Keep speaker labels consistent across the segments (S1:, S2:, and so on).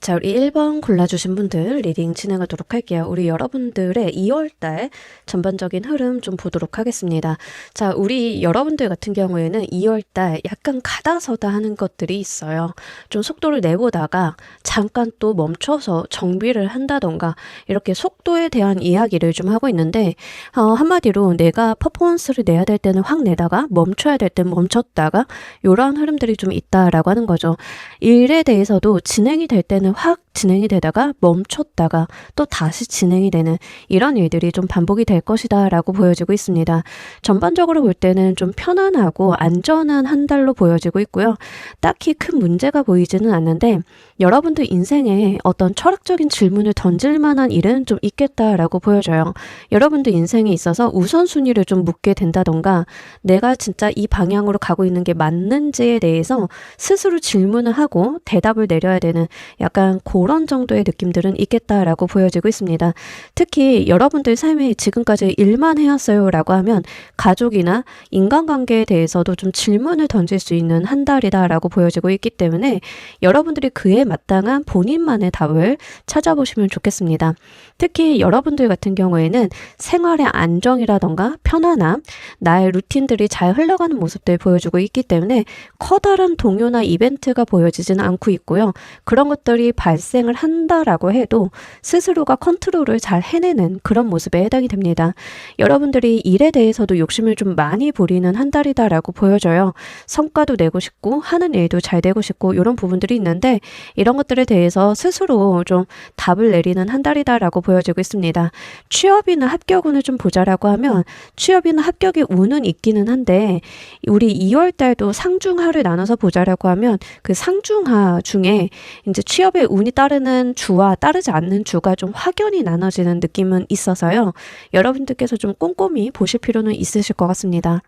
S1: 자, 우리 1번 골라주신 분들 리딩 진행하도록 할게요. 우리 여러분들의 2월달 전반적인 흐름 좀 보도록 하겠습니다. 자, 우리 여러분들 같은 경우에는 2월달 약간 가다서다 하는 것들이 있어요. 좀 속도를 내보다가 잠깐 또 멈춰서 정비를 한다던가 이렇게 속도에 대한 이야기를 좀 하고 있는데 한마디로 내가 퍼포먼스를 내야 될 때는 확 내다가 멈춰야 될 때는 멈췄다가 이러한 흐름들이 좀 있다라고 하는 거죠. 일에 대해서도 진행이 될 때는 확 진행이 되다가 멈췄다가 또 다시 진행이 되는 이런 일들이 좀 반복이 될 것이다 라고 보여지고 있습니다. 전반적으로 볼 때는 좀 편안하고 안전한 한 달로 보여지고 있고요. 딱히 큰 문제가 보이지는 않는데 여러분들 인생에 어떤 철학적인 질문을 던질 만한 일은 좀 있겠다라고 보여져요. 여러분들 인생에 있어서 우선순위를 좀 묻게 된다던가 내가 진짜 이 방향으로 가고 있는 게 맞는지에 대해서 스스로 질문을 하고 대답을 내려야 되는 약간 그런 정도의 느낌들은 있겠다라고 보여지고 있습니다. 특히 여러분들 삶에 지금까지 일만 해왔어요 라고 하면 가족이나 인간관계에 대해서도 좀 질문을 던질 수 있는 한 달이다라고 보여지고 있기 때문에 여러분들이 그에 마땅한 본인만의 답을 찾아보시면 좋겠습니다. 특히 여러분들 같은 경우에는 생활의 안정이라던가 편안함, 나의 루틴들이 잘 흘러가는 모습들 보여주고 있기 때문에 커다란 동요나 이벤트가 보여지지는 않고 있고요. 그런 것들이 발생을 한다라고 해도 스스로가 컨트롤을 잘 해내는 그런 모습에 해당이 됩니다. 여러분들이 일에 대해서도 욕심을 좀 많이 부리는 한 달이다라고 보여져요. 성과도 내고 싶고 하는 일도 잘 되고 싶고 이런 부분들이 있는데 이런 것들에 대해서 스스로 좀 답을 내리는 한 달이다라고 보여지고 있습니다. 취업이나 합격운을 좀 보자라고 하면 취업이나 합격의 운은 있기는 한데 우리 2월 달도 상중하를 나눠서 보자라고 하면 그 상중하 중에 이제 취업의 운이 따르는 주와 따르지 않는 주가 좀 확연히 나눠지는 느낌은 있어서요. 여러분들께서 좀 꼼꼼히 보실 필요는 있으실 것 같습니다.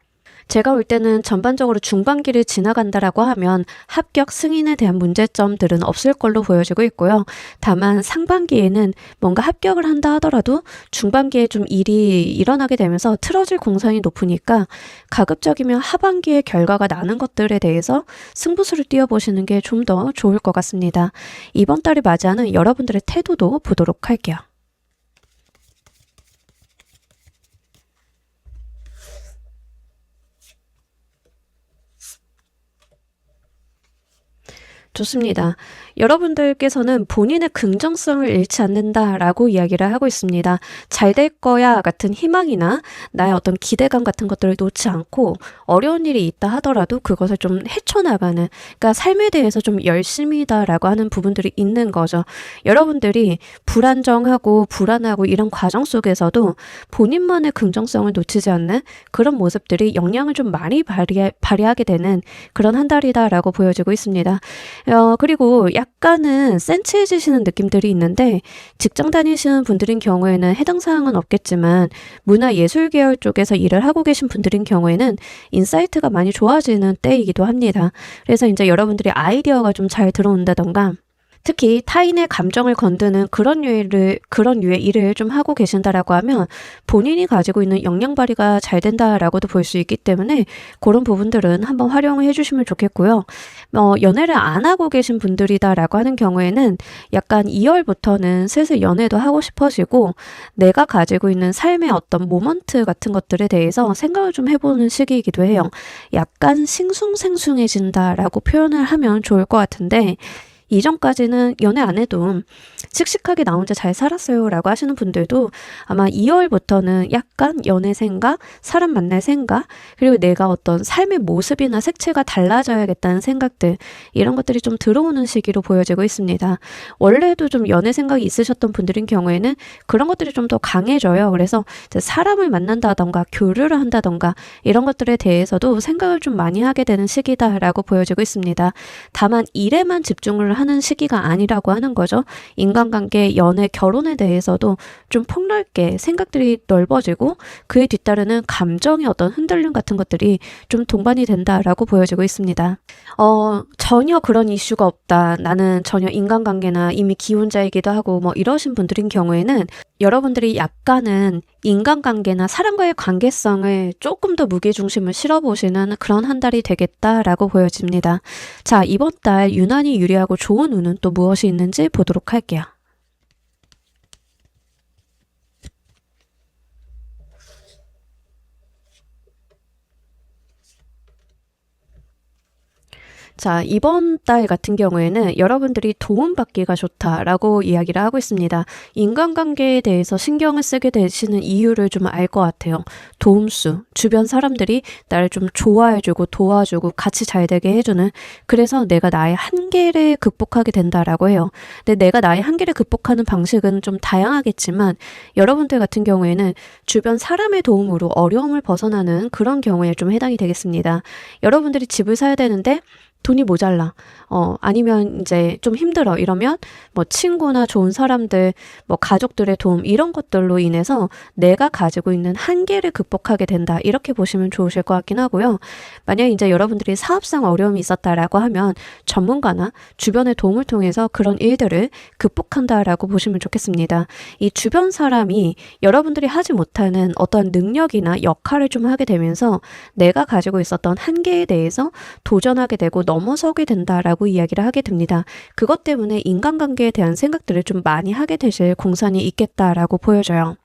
S1: 제가 볼 때는 전반적으로 중반기를 지나간다라고 하면 합격 승인에 대한 문제점들은 없을 걸로 보여지고 있고요. 다만 상반기에는 뭔가 합격을 한다 하더라도 중반기에 좀 일이 일어나게 되면서 틀어질 공산이 높으니까 가급적이면 하반기에 결과가 나는 것들에 대해서 승부수를 띄워보시는 게 좀 더 좋을 것 같습니다. 이번 달을 맞이하는 여러분들의 태도도 보도록 할게요. 좋습니다. 여러분들께서는 본인의 긍정성을 잃지 않는다라고 이야기를 하고 있습니다. 잘 될 거야 같은 희망이나 나의 어떤 기대감 같은 것들을 놓지 않고 어려운 일이 있다 하더라도 그것을 좀 헤쳐나가는, 그러니까 삶에 대해서 좀 열심이다라고 하는 부분들이 있는 거죠. 여러분들이 불안정하고 불안하고 이런 과정 속에서도 본인만의 긍정성을 놓치지 않는 그런 모습들이 영향을 좀 많이 발휘하게 되는 그런 한 달이다라고 보여지고 있습니다. 그리고 약간은 센치해지시는 느낌들이 있는데 직장 다니시는 분들인 경우에는 해당 사항은 없겠지만 문화예술 계열 쪽에서 일을 하고 계신 분들인 경우에는 인사이트가 많이 좋아지는 때이기도 합니다. 그래서 이제 여러분들이 아이디어가 좀 잘 들어온다던가 특히 타인의 감정을 건드는 그런 류의 일을 좀 하고 계신다라고 하면 본인이 가지고 있는 역량 발휘가 잘 된다라고도 볼 수 있기 때문에 그런 부분들은 한번 활용을 해주시면 좋겠고요. 연애를 안 하고 계신 분들이다라고 하는 경우에는 약간 2월부터는 슬슬 연애도 하고 싶어지고 내가 가지고 있는 삶의 어떤 모먼트 같은 것들에 대해서 생각을 좀 해보는 시기이기도 해요. 약간 싱숭생숭해진다라고 표현을 하면 좋을 것 같은데 이전까지는 연애 안 해도 씩씩하게 나 혼자 잘 살았어요 라고 하시는 분들도 아마 2월부터는 약간 연애 생각, 사람 만날 생각, 그리고 내가 어떤 삶의 모습이나 색채가 달라져야겠다는 생각들, 이런 것들이 좀 들어오는 시기로 보여지고 있습니다. 원래도 좀 연애 생각이 있으셨던 분들인 경우에는 그런 것들이 좀 더 강해져요. 그래서 사람을 만난다던가 교류를 한다던가 이런 것들에 대해서도 생각을 좀 많이 하게 되는 시기다라고 보여지고 있습니다. 다만 일에만 집중을 하는 시기가 아니라고 하는 거죠. 인간관계, 연애, 결혼에 대해서도 좀 폭넓게 생각들이 넓어지고 그에 뒤따르는 감정의 어떤 흔들림 같은 것들이 좀 동반이 된다라고 보여지고 있습니다. 전혀 그런 이슈가 없다. 나는 전혀 인간관계나 이미 기혼자이기도 하고 뭐 이러신 분들인 경우에는 여러분들이 약간은 인간관계나 사람과의 관계성을 조금 더 무게중심을 실어보시는 그런 한 달이 되겠다라고 보여집니다. 자, 이번 달 유난히 유리하고 좋은 좋은 운은 또 무엇이 있는지 보도록 할게요. 자, 이번 달 같은 경우에는 여러분들이 도움받기가 좋다라고 이야기를 하고 있습니다. 인간관계에 대해서 신경을 쓰게 되시는 이유를 좀 알 것 같아요. 도움수, 주변 사람들이 나를 좀 좋아해주고 도와주고 같이 잘 되게 해주는, 그래서 내가 나의 한계를 극복하게 된다라고 해요. 근데 내가 나의 한계를 극복하는 방식은 좀 다양하겠지만 여러분들 같은 경우에는 주변 사람의 도움으로 어려움을 벗어나는 그런 경우에 좀 해당이 되겠습니다. 여러분들이 집을 사야 되는데 돈이 모자라. 아니면 이제 좀 힘들어. 이러면 뭐 친구나 좋은 사람들, 뭐 가족들의 도움 이런 것들로 인해서 내가 가지고 있는 한계를 극복하게 된다. 이렇게 보시면 좋으실 것 같긴 하고요. 만약 이제 여러분들이 사업상 어려움이 있었다라고 하면 전문가나 주변의 도움을 통해서 그런 일들을 극복한다라고 보시면 좋겠습니다. 이 주변 사람이 여러분들이 하지 못하는 어떤 능력이나 역할을 좀 하게 되면서 내가 가지고 있었던 한계에 대해서 도전하게 되고 넘어서게 된다라고 이야기를 하게 됩니다. 그것 때문에 인간관계에 대한 생각들을 좀 많이 하게 되실 공산이 있겠다라고 보여져요.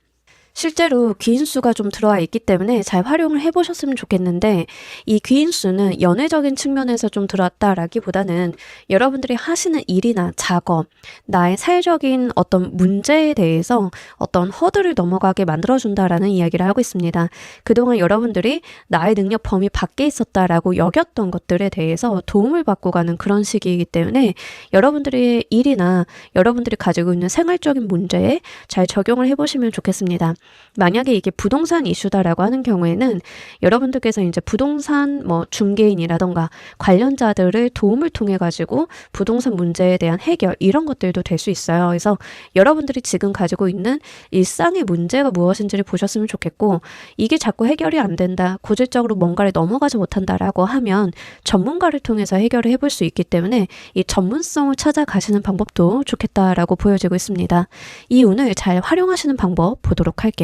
S1: 실제로 귀인수가 좀 들어와 있기 때문에 잘 활용을 해보셨으면 좋겠는데, 이 귀인수는 연애적인 측면에서 좀 들어왔다라기보다는 여러분들이 하시는 일이나 작업, 나의 사회적인 어떤 문제에 대해서 어떤 허들을 넘어가게 만들어준다라는 이야기를 하고 있습니다. 그동안 여러분들이 나의 능력 범위 밖에 있었다라고 여겼던 것들에 대해서 도움을 받고 가는 그런 시기이기 때문에 여러분들의 일이나 여러분들이 가지고 있는 생활적인 문제에 잘 적용을 해보시면 좋겠습니다. 만약에 이게 부동산 이슈다라고 하는 경우에는 여러분들께서 이제 부동산 뭐 중개인이라던가 관련자들을 도움을 통해 가지고 부동산 문제에 대한 해결 이런 것들도 될 수 있어요. 그래서 여러분들이 지금 가지고 있는 일상의 문제가 무엇인지를 보셨으면 좋겠고, 이게 자꾸 해결이 안 된다, 고질적으로 뭔가를 넘어가지 못한다라고 하면 전문가를 통해서 해결을 해볼 수 있기 때문에 이 전문성을 찾아가시는 방법도 좋겠다라고 보여지고 있습니다. 이 운을 잘 활용하시는 방법 보도록 할게요.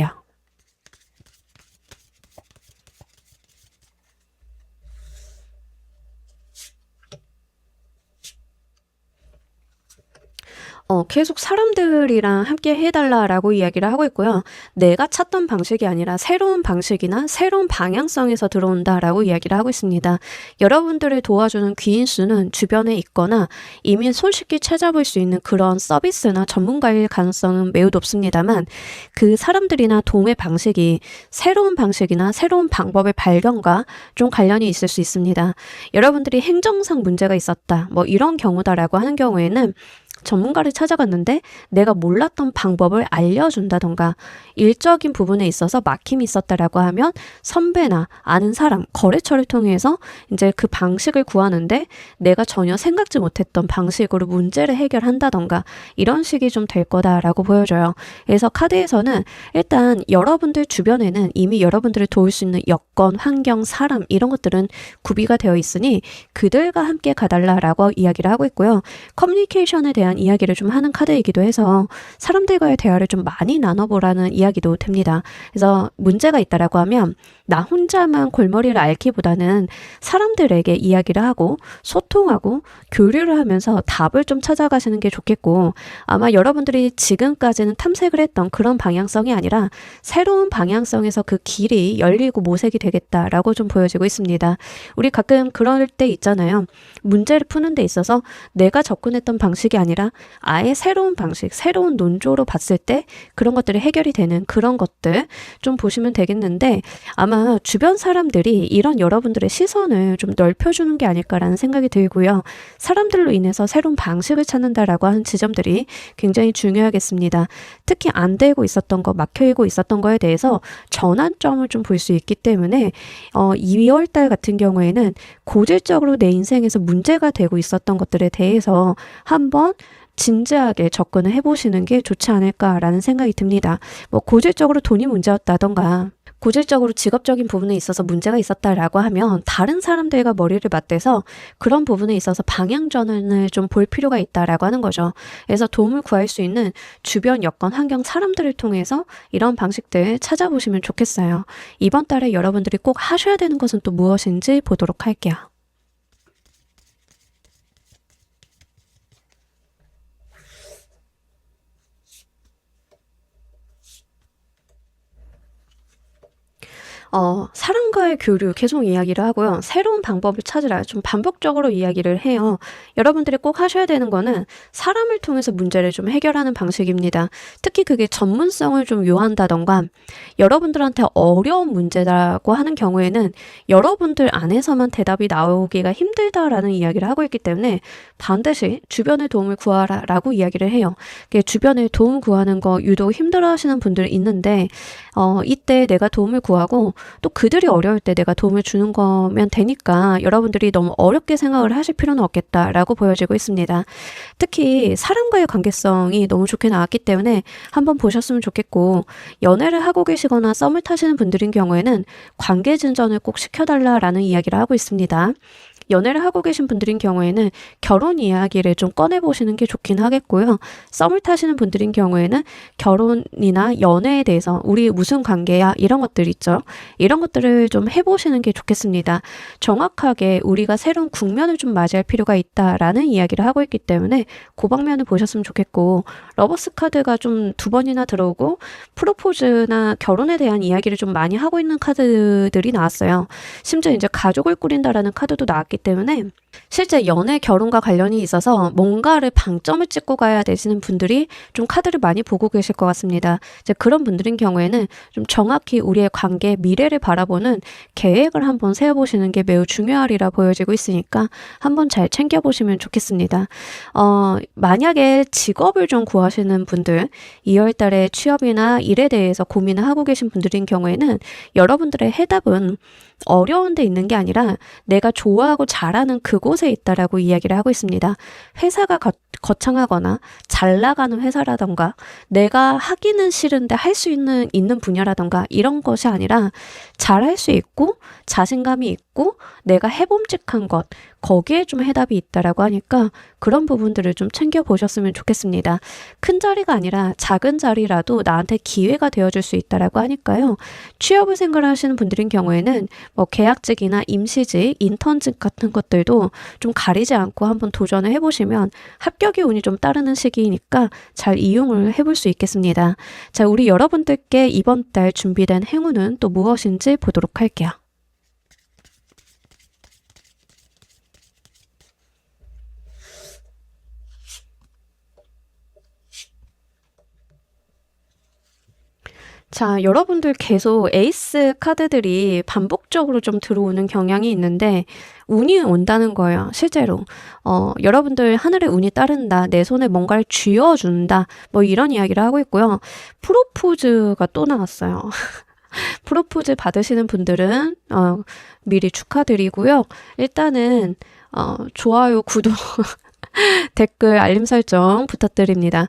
S1: 계속 사람들이랑 함께 해달라라고 이야기를 하고 있고요. 내가 찾던 방식이 아니라 새로운 방식이나 새로운 방향성에서 들어온다라고 이야기를 하고 있습니다. 여러분들을 도와주는 귀인수는 주변에 있거나 이미 손쉽게 찾아볼 수 있는 그런 서비스나 전문가일 가능성은 매우 높습니다만, 그 사람들이나 도움의 방식이 새로운 방식이나 새로운 방법의 발견과 좀 관련이 있을 수 있습니다. 여러분들이 행정상 문제가 있었다, 뭐 이런 경우다라고 하는 경우에는 전문가를 찾아갔는데 내가 몰랐던 방법을 알려준다던가, 일적인 부분에 있어서 막힘이 있었다라고 하면 선배나 아는 사람, 거래처를 통해서 이제 그 방식을 구하는데 내가 전혀 생각지 못했던 방식으로 문제를 해결한다던가, 이런 식이 좀 될 거다라고 보여져요. 그래서 카드에서는 일단 여러분들 주변에는 이미 여러분들을 도울 수 있는 여건, 환경, 사람 이런 것들은 구비가 되어 있으니 그들과 함께 가달라라고 이야기를 하고 있고요. 커뮤니케이션에 대한 이야기를 좀 하는 카드이기도 해서 사람들과의 대화를 좀 많이 나눠보라는 이야기도 됩니다. 그래서 문제가 있다라고 하면 나 혼자만 골머리를 앓기보다는 사람들에게 이야기를 하고 소통하고 교류를 하면서 답을 좀 찾아가시는 게 좋겠고, 아마 여러분들이 지금까지는 탐색을 했던 그런 방향성이 아니라 새로운 방향성에서 그 길이 열리고 모색이 되겠다라고 좀 보여지고 있습니다. 우리 가끔 그럴 때 있잖아요. 문제를 푸는 데 있어서 내가 접근했던 방식이 아니라 아예 새로운 방식, 새로운 논조로 봤을 때 그런 것들이 해결이 되는 그런 것들 좀 보시면 되겠는데, 아마 주변 사람들이 이런 여러분들의 시선을 좀 넓혀주는 게 아닐까라는 생각이 들고요. 사람들로 인해서 새로운 방식을 찾는다라고 하는 지점들이 굉장히 중요하겠습니다. 특히 안 되고 있었던 거, 막혀있고 있었던 거에 대해서 전환점을 좀 볼 수 있기 때문에 2월달 같은 경우에는 고질적으로 내 인생에서 문제가 되고 있었던 것들에 대해서 한번 진지하게 접근을 해보시는 게 좋지 않을까라는 생각이 듭니다. 뭐 고질적으로 돈이 문제였다던가 고질적으로 직업적인 부분에 있어서 문제가 있었다라고 하면 다른 사람들과 머리를 맞대서 그런 부분에 있어서 방향 전환을 좀 볼 필요가 있다라고 하는 거죠. 그래서 도움을 구할 수 있는 주변 여건, 환경, 사람들을 통해서 이런 방식들 찾아보시면 좋겠어요. 이번 달에 여러분들이 꼭 하셔야 되는 것은 또 무엇인지 보도록 할게요. 사람과의 교류 계속 이야기를 하고요. 새로운 방법을 찾으라 좀 반복적으로 이야기를 해요. 여러분들이 꼭 하셔야 되는 거는 사람을 통해서 문제를 좀 해결하는 방식입니다. 특히 그게 전문성을 좀 요한다던가 여러분들한테 어려운 문제라고 하는 경우에는 여러분들 안에서만 대답이 나오기가 힘들다라는 이야기를 하고 있기 때문에 반드시 주변의 도움을 구하라 라고 이야기를 해요. 주변에 도움 구하는 거 유독 힘들어 하시는 분들 있는데 이때 내가 도움을 구하고 또 그들이 어려울 때 내가 도움을 주는 거면 되니까 여러분들이 너무 어렵게 생각을 하실 필요는 없겠다라고 보여지고 있습니다. 특히 사람과의 관계성이 너무 좋게 나왔기 때문에 한번 보셨으면 좋겠고 연애를 하고 계시거나 썸을 타시는 분들인 경우에는 관계 진전을 꼭 시켜달라라는 이야기를 하고 있습니다. 연애를 하고 계신 분들인 경우에는 결혼 이야기를 좀 꺼내보시는 게 좋긴 하겠고요. 썸을 타시는 분들인 경우에는 결혼이나 연애에 대해서 우리 무슨 관계야 이런 것들 있죠. 이런 것들을 좀 해보시는 게 좋겠습니다. 정확하게 우리가 새로운 국면을 좀 맞이할 필요가 있다라는 이야기를 하고 있기 때문에 그 방면을 보셨으면 좋겠고 러버스 카드가 좀 2번이나 들어오고 프로포즈나 결혼에 대한 이야기를 좀 많이 하고 있는 카드들이 나왔어요. 심지어 이제 가족을 꾸린다라는 카드도 나왔기 때문에 실제 연애, 결혼과 관련이 있어서 뭔가를 방점을 찍고 가야 되시는 분들이 좀 카드를 많이 보고 계실 것 같습니다. 이제 그런 분들인 경우에는 좀 정확히 우리의 관계, 미래를 바라보는 계획을 한번 세워보시는 게 매우 중요하리라 보여지고 있으니까 한번 잘 챙겨보시면 좋겠습니다. 만약에 직업을 좀 구하시는 분들, 2월 달에 취업이나 일에 대해서 고민을 하고 계신 분들인 경우에는 여러분들의 해답은 어려운 데 있는 게 아니라 내가 좋아하고 잘하는 그곳에 있다라고 이야기를 하고 있습니다. 회사가 거창하거나 잘 나가는 회사라던가 내가 하기는 싫은데 할 수 있는 분야라던가 이런 것이 아니라 잘할 수 있고 자신감이 있고 내가 해봄직한 것 거기에 좀 해답이 있다라고 하니까 그런 부분들을 좀 챙겨보셨으면 좋겠습니다. 큰 자리가 아니라 작은 자리라도 나한테 기회가 되어줄 수 있다라고 하니까요. 취업을 생각하시는 분들인 경우에는 뭐 계약직이나 임시직, 인턴직 같은 것들도 좀 가리지 않고 한번 도전을 해보시면 합격의 운이 좀 따르는 시기이니까 잘 이용을 해볼 수 있겠습니다. 자, 우리 여러분들께 이번 달 준비된 행운은 또 무엇인지 보도록 할게요. 자, 여러분들 계속 에이스 카드들이 반복적으로 좀 들어오는 경향이 있는데 운이 온다는 거예요. 실제로. 여러분들 하늘의 운이 따른다. 내 손에 뭔가를 쥐어준다. 뭐 이런 이야기를 하고 있고요. 프로포즈가 또 나왔어요. 프로포즈 받으시는 분들은 미리 축하드리고요. 일단은 좋아요, 구독 댓글 알림 설정 부탁드립니다.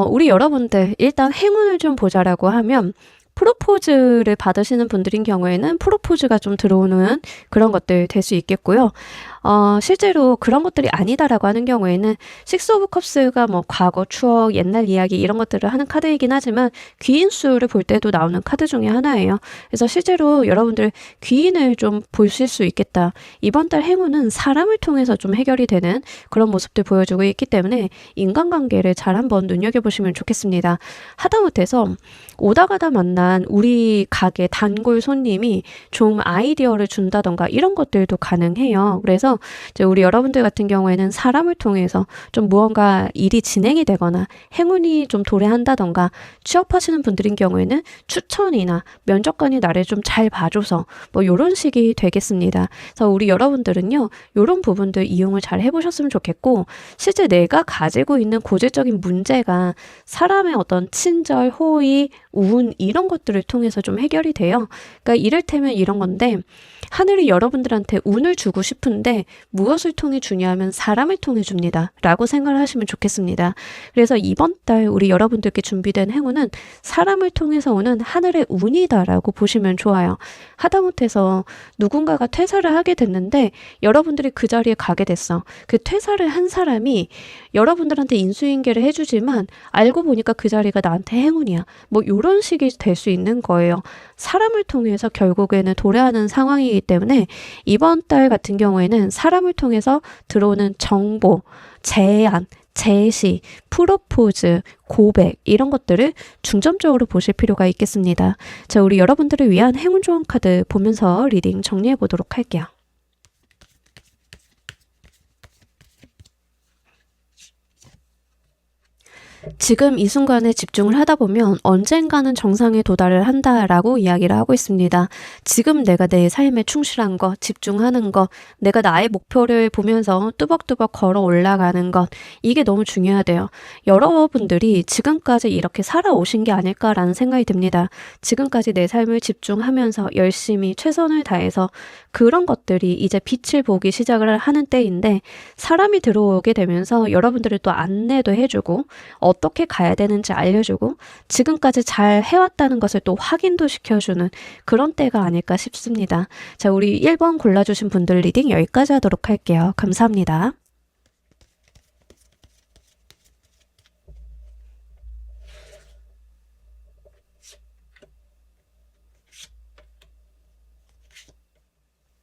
S1: 우리 여러분들 일단 행운을 좀 보자라고 하면 프로포즈를 받으시는 분들인 경우에는 프로포즈가 좀 들어오는 그런 것들 될 수 있겠고요. 실제로 그런 것들이 아니다라고 하는 경우에는 식스 오브 컵스가 뭐 과거, 추억, 옛날 이야기 이런 것들을 하는 카드이긴 하지만 귀인수를 볼 때도 나오는 카드 중에 하나예요. 그래서 실제로 여러분들 귀인을 좀 보실 수 있겠다. 이번 달 행운은 사람을 통해서 좀 해결이 되는 그런 모습들 보여주고 있기 때문에 인간관계를 잘 한번 눈여겨보시면 좋겠습니다. 하다못해서 오다 가다 만난 우리 가게 단골 손님이 좀 아이디어를 준다던가 이런 것들도 가능해요. 그래서 이제 우리 여러분들 같은 경우에는 사람을 통해서 좀 무언가 일이 진행이 되거나 행운이 좀 도래한다던가 취업하시는 분들인 경우에는 추천이나 면접관이 나를 좀 잘 봐줘서 뭐 이런 식이 되겠습니다. 그래서 우리 여러분들은요 이런 부분들 이용을 잘 해보셨으면 좋겠고 실제 내가 가지고 있는 고질적인 문제가 사람의 어떤 친절, 호의, 운 이런 것들을 통해서 좀 해결이 돼요. 그러니까 이를테면 이런 건데 하늘이 여러분들한테 운을 주고 싶은데 무엇을 통해 주냐면 사람을 통해 줍니다. 라고 생각을 하시면 좋겠습니다. 그래서 이번 달 우리 여러분들께 준비된 행운은 사람을 통해서 오는 하늘의 운이다라고 보시면 좋아요. 하다못해서 누군가가 퇴사를 하게 됐는데 여러분들이 그 자리에 가게 됐어. 그 퇴사를 한 사람이 여러분들한테 인수인계를 해주지만 알고 보니까 그 자리가 나한테 행운이야. 뭐 이런 식이 될 수 있는 거예요. 사람을 통해서 결국에는 도래하는 상황이기 때문에 이번 달 같은 경우에는 사람을 통해서 들어오는 정보, 제안, 제시, 프로포즈, 고백 이런 것들을 중점적으로 보실 필요가 있겠습니다. 자, 우리 여러분들을 위한 행운 좋은 카드 보면서 리딩 정리해 보도록 할게요. 지금 이 순간에 집중을 하다 보면 언젠가는 정상에 도달을 한다라고 이야기를 하고 있습니다. 지금 내가 내 삶에 충실한 것, 집중하는 것, 내가 나의 목표를 보면서 뚜벅뚜벅 걸어 올라가는 것, 이게 너무 중요하대요. 여러분들이 지금까지 이렇게 살아오신 게 아닐까라는 생각이 듭니다. 지금까지 내 삶을 집중하면서 열심히 최선을 다해서 그런 것들이 이제 빛을 보기 시작을 하는 때인데, 사람이 들어오게 되면서 여러분들을 또 안내도 해주고 어떻게 가야 되는지 알려주고 지금까지 잘 해왔다는 것을 또 확인도 시켜주는 그런 때가 아닐까 싶습니다. 자, 우리 1번 골라주신 분들 리딩 여기까지 하도록 할게요. 감사합니다.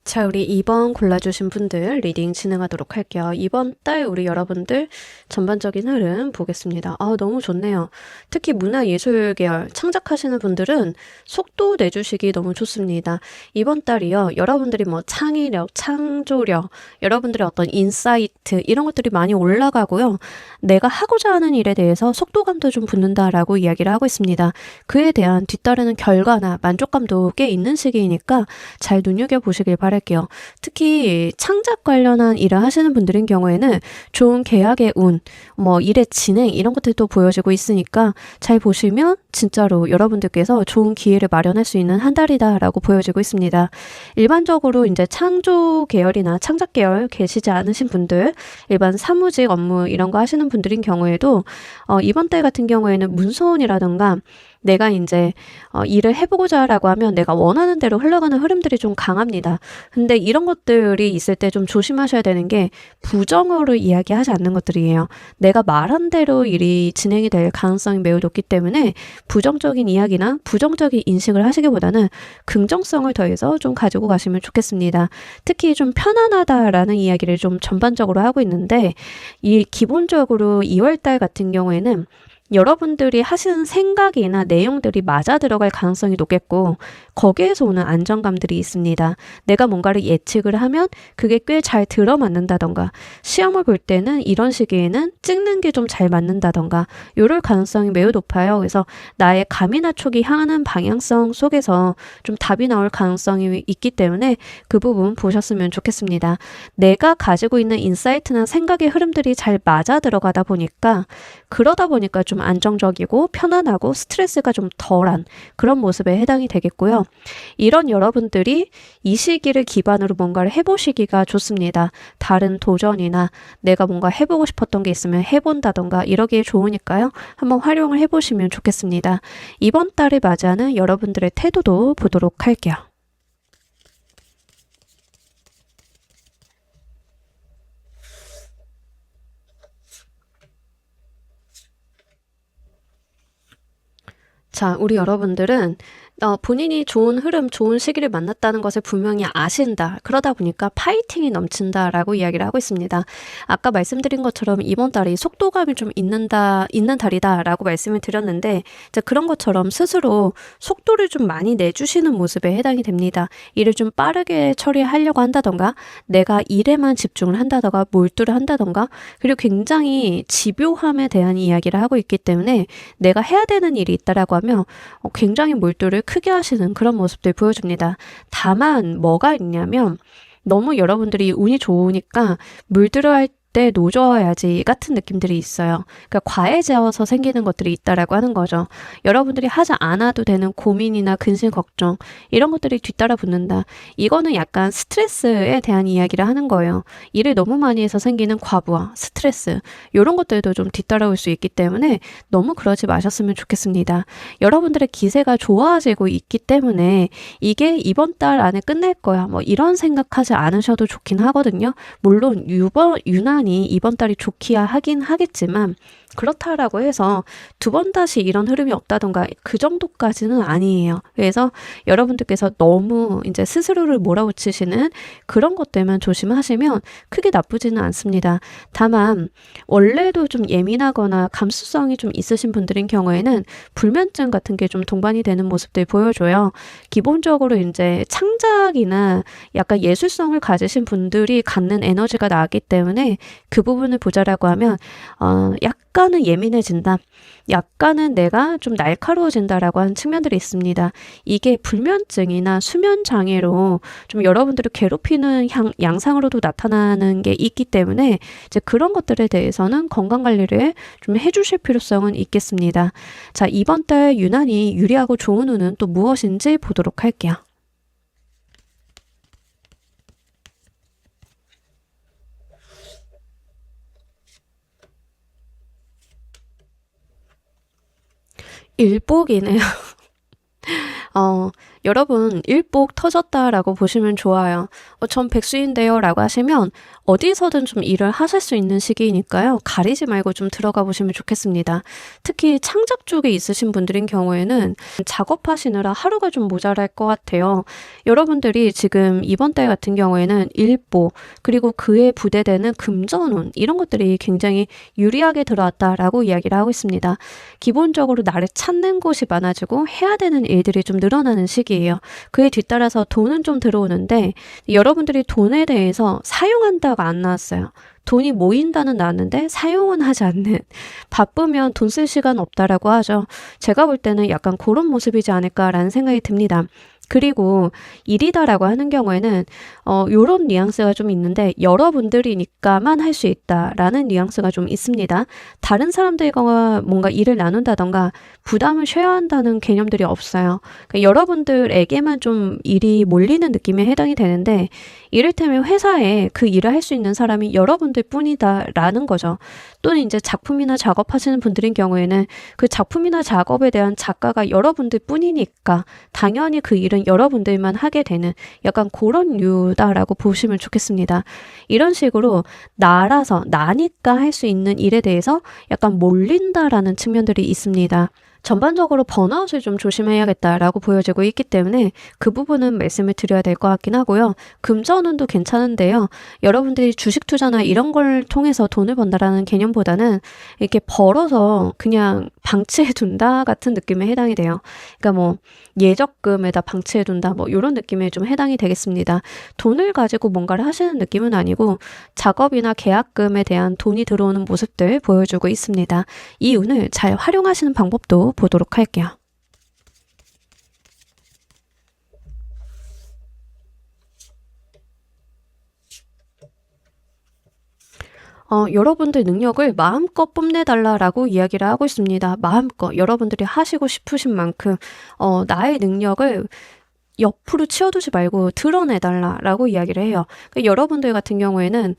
S1: 자, 우리 2번 골라주신 분들 리딩 진행하도록 할게요. 이번 달 우리 여러분들 전반적인 흐름 보겠습니다. 너무 좋네요. 특히 문화예술 계열 창작하시는 분들은 속도 내주시기 너무 좋습니다. 이번 달이요. 여러분들이 뭐 창의력, 창조력, 여러분들의 어떤 인사이트 이런 것들이 많이 올라가고요. 내가 하고자 하는 일에 대해서 속도감도 좀 붙는다라고 이야기를 하고 있습니다. 그에 대한 뒤따르는 결과나 만족감도 꽤 있는 시기이니까 잘 눈여겨보시길 바랄게요. 특히 창작 관련한 일을 하시는 분들인 경우에는 좋은 계약의 운, 일의 진행 이런 것들도 보여지고 있으니까 잘 보시면 진짜로 여러분들께서 좋은 기회를 마련할 수 있는 한 달이다라고 보여지고 있습니다. 일반적으로 이제 창조 계열이나 창작 계열 계시지 않으신 분들, 일반 사무직 업무 이런 거 하시는 분들인 경우에도 이번 달 같은 경우에는 문서운이라던가 내가 이제 일을 해보고자 라고 하면 내가 원하는 대로 흘러가는 흐름들이 좀 강합니다. 근데 이런 것들이 있을 때 좀 조심하셔야 되는 게 부정어를 이야기하지 않는 것들이에요. 내가 말한 대로 일이 진행이 될 가능성이 매우 높기 때문에 부정적인 이야기나 부정적인 인식을 하시기보다는 긍정성을 더해서 좀 가지고 가시면 좋겠습니다. 특히 좀 편안하다라는 이야기를 좀 전반적으로 하고 있는데, 이 기본적으로 2월달 같은 경우에는 여러분들이 하시는 생각이나 내용들이 맞아 들어갈 가능성이 높겠고 거기에서 오는 안정감들이 있습니다. 내가 뭔가를 예측을 하면 그게 꽤 잘 들어맞는다던가 시험을 볼 때는 이런 시기에는 찍는 게 좀 잘 맞는다던가 이럴 가능성이 매우 높아요. 그래서 나의 감이나 촉이 향하는 방향성 속에서 좀 답이 나올 가능성이 있기 때문에 그 부분 보셨으면 좋겠습니다. 내가 가지고 있는 인사이트나 생각의 흐름들이 잘 맞아 들어가다 보니까 그러다 보니까 좀 안정적이고 편안하고 스트레스가 좀 덜한 그런 모습에 해당이 되겠고요. 이런 여러분들이 이 시기를 기반으로 뭔가를 해보시기가 좋습니다. 다른 도전이나 내가 뭔가 해보고 싶었던 게 있으면 해본다던가 이러기에 좋으니까요. 한번 활용을 해보시면 좋겠습니다. 이번 달을 맞이하는 여러분들의 태도도 보도록 할게요. 자, 우리 여러분들은 본인이 좋은 흐름, 좋은 시기를 만났다는 것을 분명히 아신다. 그러다 보니까 파이팅이 넘친다라고 이야기를 하고 있습니다. 아까 말씀드린 것처럼 이번 달이 속도감이 좀 있는 달이다라고 말씀을 드렸는데 이제 그런 것처럼 스스로 속도를 좀 많이 내주시는 모습에 해당이 됩니다. 일을 좀 빠르게 처리하려고 한다던가 내가 일에만 집중을 한다던가 몰두를 한다던가 그리고 굉장히 집요함에 대한 이야기를 하고 있기 때문에 내가 해야 되는 일이 있다라고 하면 굉장히 몰두를 크게 하시는 그런 모습들 보여줍니다. 다만 뭐가 있냐면 너무 여러분들이 운이 좋으니까 물들어 할 때 노져야지 같은 느낌들이 있어요. 그러니까 과해져서 생기는 것들이 있다라고 하는 거죠. 여러분들이 하지 않아도 되는 고민이나 근심 걱정 이런 것들이 뒤따라 붙는다. 이거는 약간 스트레스에 대한 이야기를 하는 거예요. 일을 너무 많이 해서 생기는 과부하, 스트레스 이런 것들도 좀 뒤따라올 수 있기 때문에 너무 그러지 마셨으면 좋겠습니다. 여러분들의 기세가 좋아지고 있기 때문에 이게 이번 달 안에 끝낼 거야. 이런 생각하지 않으셔도 좋긴 하거든요. 물론 유난히 유난히 이번 달이 좋기야 하긴 하겠지만 그렇다라고 해서 두 번 다시 이런 흐름이 없다던가 그 정도까지는 아니에요. 그래서 여러분들께서 너무 이제 스스로를 몰아붙이시는 그런 것 때문에 조심하시면 크게 나쁘지는 않습니다. 다만 원래도 좀 예민하거나 감수성이 좀 있으신 분들인 경우에는 불면증 같은 게 좀 동반이 되는 모습들 보여줘요. 기본적으로 이제 창작이나 약간 예술성을 가지신 분들이 갖는 에너지가 나기 때문에 그 부분을 보자라고 하면 약간은 예민해진다. 약간은 내가 좀 날카로워진다라고 하는 측면들이 있습니다. 이게 불면증이나 수면 장애로 좀 여러분들을 괴롭히는 양상으로도 나타나는 게 있기 때문에 이제 그런 것들에 대해서는 건강 관리를 좀 해주실 필요성은 있겠습니다. 자, 이번 달 유난히 유리하고 좋은 운은 또 무엇인지 보도록 할게요. 일복이네요. 여러분 일복 터졌다라고 보시면 좋아요. 전 백수인데요 라고 하시면 어디서든 좀 일을 하실 수 있는 시기이니까요. 가리지 말고 좀 들어가 보시면 좋겠습니다. 특히 창작 쪽에 있으신 분들인 경우에는 작업하시느라 하루가 좀 모자랄 것 같아요. 여러분들이 지금 이번 달 같은 경우에는 일복 그리고 그에 부대되는 금전운 이런 것들이 굉장히 유리하게 들어왔다라고 이야기를 하고 있습니다. 기본적으로 나를 찾는 곳이 많아지고 해야 되는 일들이 좀 늘어나는 시기예요. 그에 뒤따라서 돈은 좀 들어오는데 여러분들이 돈에 대해서 사용한다가 안 나왔어요. 돈이 모인다는 나왔는데 사용은 하지 않는 바쁘면 돈 쓸 시간 없다라고 하죠. 제가 볼 때는 약간 그런 모습이지 않을까라는 생각이 듭니다. 그리고 일이다라고 하는 경우에는 요런 뉘앙스가 좀 있는데 여러분들이니까만 할 수 있다라는 뉘앙스가 좀 있습니다. 다른 사람들과 뭔가 일을 나눈다던가 부담을 셔야 한다는 개념들이 없어요. 그러니까 여러분들에게만 좀 일이 몰리는 느낌에 해당이 되는데 이를테면 회사에 그 일을 할 수 있는 사람이 여러분들 뿐이다라는 거죠. 또는 이제 작품이나 작업하시는 분들인 경우에는 그 작품이나 작업에 대한 작가가 여러분들 뿐이니까 당연히 그 일은 여러분들만 하게 되는 약간 그런 류다라고 보시면 좋겠습니다. 이런 식으로 나니까 할 수 있는 일에 대해서 약간 몰린다라는 측면들이 있습니다. 전반적으로 번아웃을 좀 조심해야겠다라고 보여지고 있기 때문에 그 부분은 말씀을 드려야 될 것 같긴 하고요. 금전운도 괜찮은데요. 여러분들이 주식 투자나 이런 걸 통해서 돈을 번다라는 개념보다는 이렇게 벌어서 그냥 방치해 둔다 같은 느낌에 해당이 돼요. 그러니까 뭐 예적금에다 방치해 둔다 뭐 이런 느낌에 좀 해당이 되겠습니다. 돈을 가지고 뭔가를 하시는 느낌은 아니고 작업이나 계약금에 대한 돈이 들어오는 모습들 보여주고 있습니다. 이 운을 잘 활용하시는 방법도 보도록 할게요. 여러분들 능력을 마음껏 뽐내달라라고 이야기를 하고 있습니다. 마음껏 여러분들이 하시고 싶으신 만큼 나의 능력을 옆으로 치워두지 말고 드러내달라라고 이야기를 해요. 그러니까 여러분들 같은 경우에는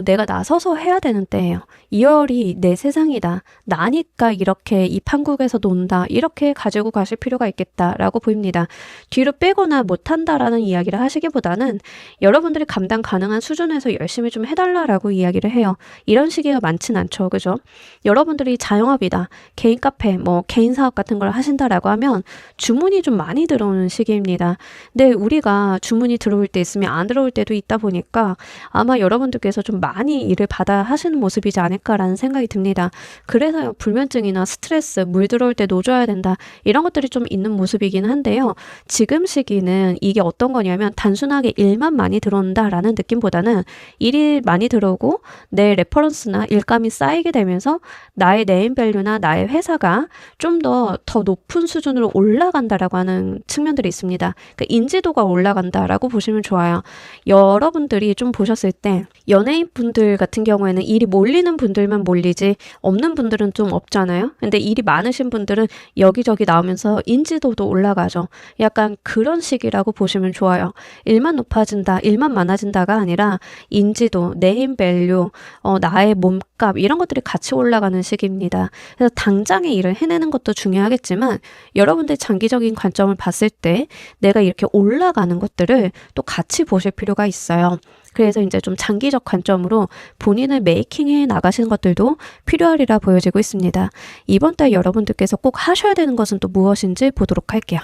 S1: 내가 나서서 해야 되는 때예요. 2월이 내 세상이다. 나니까 이렇게 이 판국에서 논다. 이렇게 가지고 가실 필요가 있겠다라고 보입니다. 뒤로 빼거나 못한다라는 이야기를 하시기보다는 여러분들이 감당 가능한 수준에서 열심히 좀 해달라라고 이야기를 해요. 이런 시기가 많진 않죠. 그죠? 여러분들이 자영업이다. 개인 카페, 뭐 개인 사업 같은 걸 하신다라고 하면 주문이 좀 많이 들어오는 시기입니다. 근데 우리가 주문이 들어올 때 있으면 안 들어올 때도 있다 보니까 아마 여러분들께서 좀 많이 일을 받아 하시는 모습이지 않을까라는 생각이 듭니다. 그래서 불면증이나 스트레스, 물 들어올 때 노져야 된다 이런 것들이 좀 있는 모습이긴 한데요. 지금 시기는 이게 어떤 거냐면 단순하게 일만 많이 들어온다라는 느낌보다는 일이 많이 들어오고 내 레퍼런스나 일감이 쌓이게 되면서 나의 네임밸류나 나의 회사가 좀 더 높은 수준으로 올라간다라고 하는 측면들이 있습니다. 그러니까 인지도가 올라간다라고 보시면 좋아요. 여러분들이 좀 보셨을 때 연예인분들 같은 경우에는 일이 몰리는 분들만 몰리지 없는 분들은 좀 없잖아요. 근데 일이 많으신 분들은 여기저기 나오면서 인지도도 올라가죠. 약간 그런 식이라고 보시면 좋아요. 일만 높아진다, 일만 많아진다가 아니라 인지도, 네임밸류, 나의 몸값 이런 것들이 같이 올라가는 시기입니다. 그래서 당장의 일을 해내는 것도 중요하겠지만 여러분들 장기적인 관점을 봤을 때 내 내가 이렇게 올라가는 것들을 또 같이 보실 필요가 있어요. 그래서 이제 좀 장기적 관점으로 본인을 메이킹해 나가시는 것들도 필요하리라 보여지고 있습니다. 이번 달 여러분들께서 꼭 하셔야 되는 것은 또 무엇인지 보도록 할게요.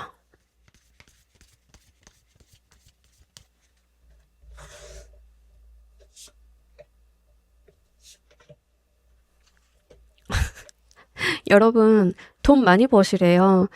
S1: 여러분, 돈 많이 버시래요.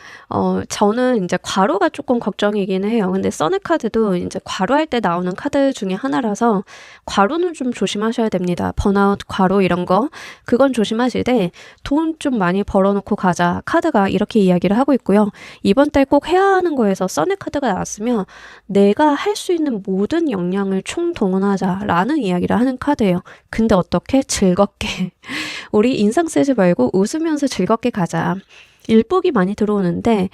S1: 저는 이제 과로가 조금 걱정이긴 해요. 근데 써네카드도 이제 과로할 때 나오는 카드 중에 하나라서 과로는 좀 조심하셔야 됩니다. 번아웃, 과로 이런 거. 그건 조심하시되 돈 좀 많이 벌어놓고 가자. 카드가 이렇게 이야기를 하고 있고요. 이번 달 꼭 해야 하는 거에서 써네카드가 나왔으면 내가 할 수 있는 모든 역량을 총동원하자라는 이야기를 하는 카드예요. 근데 어떻게? 즐겁게. 우리 인상 쓰지 말고 웃으면서 즐겁게 가자. 일복이 많이 들어오는데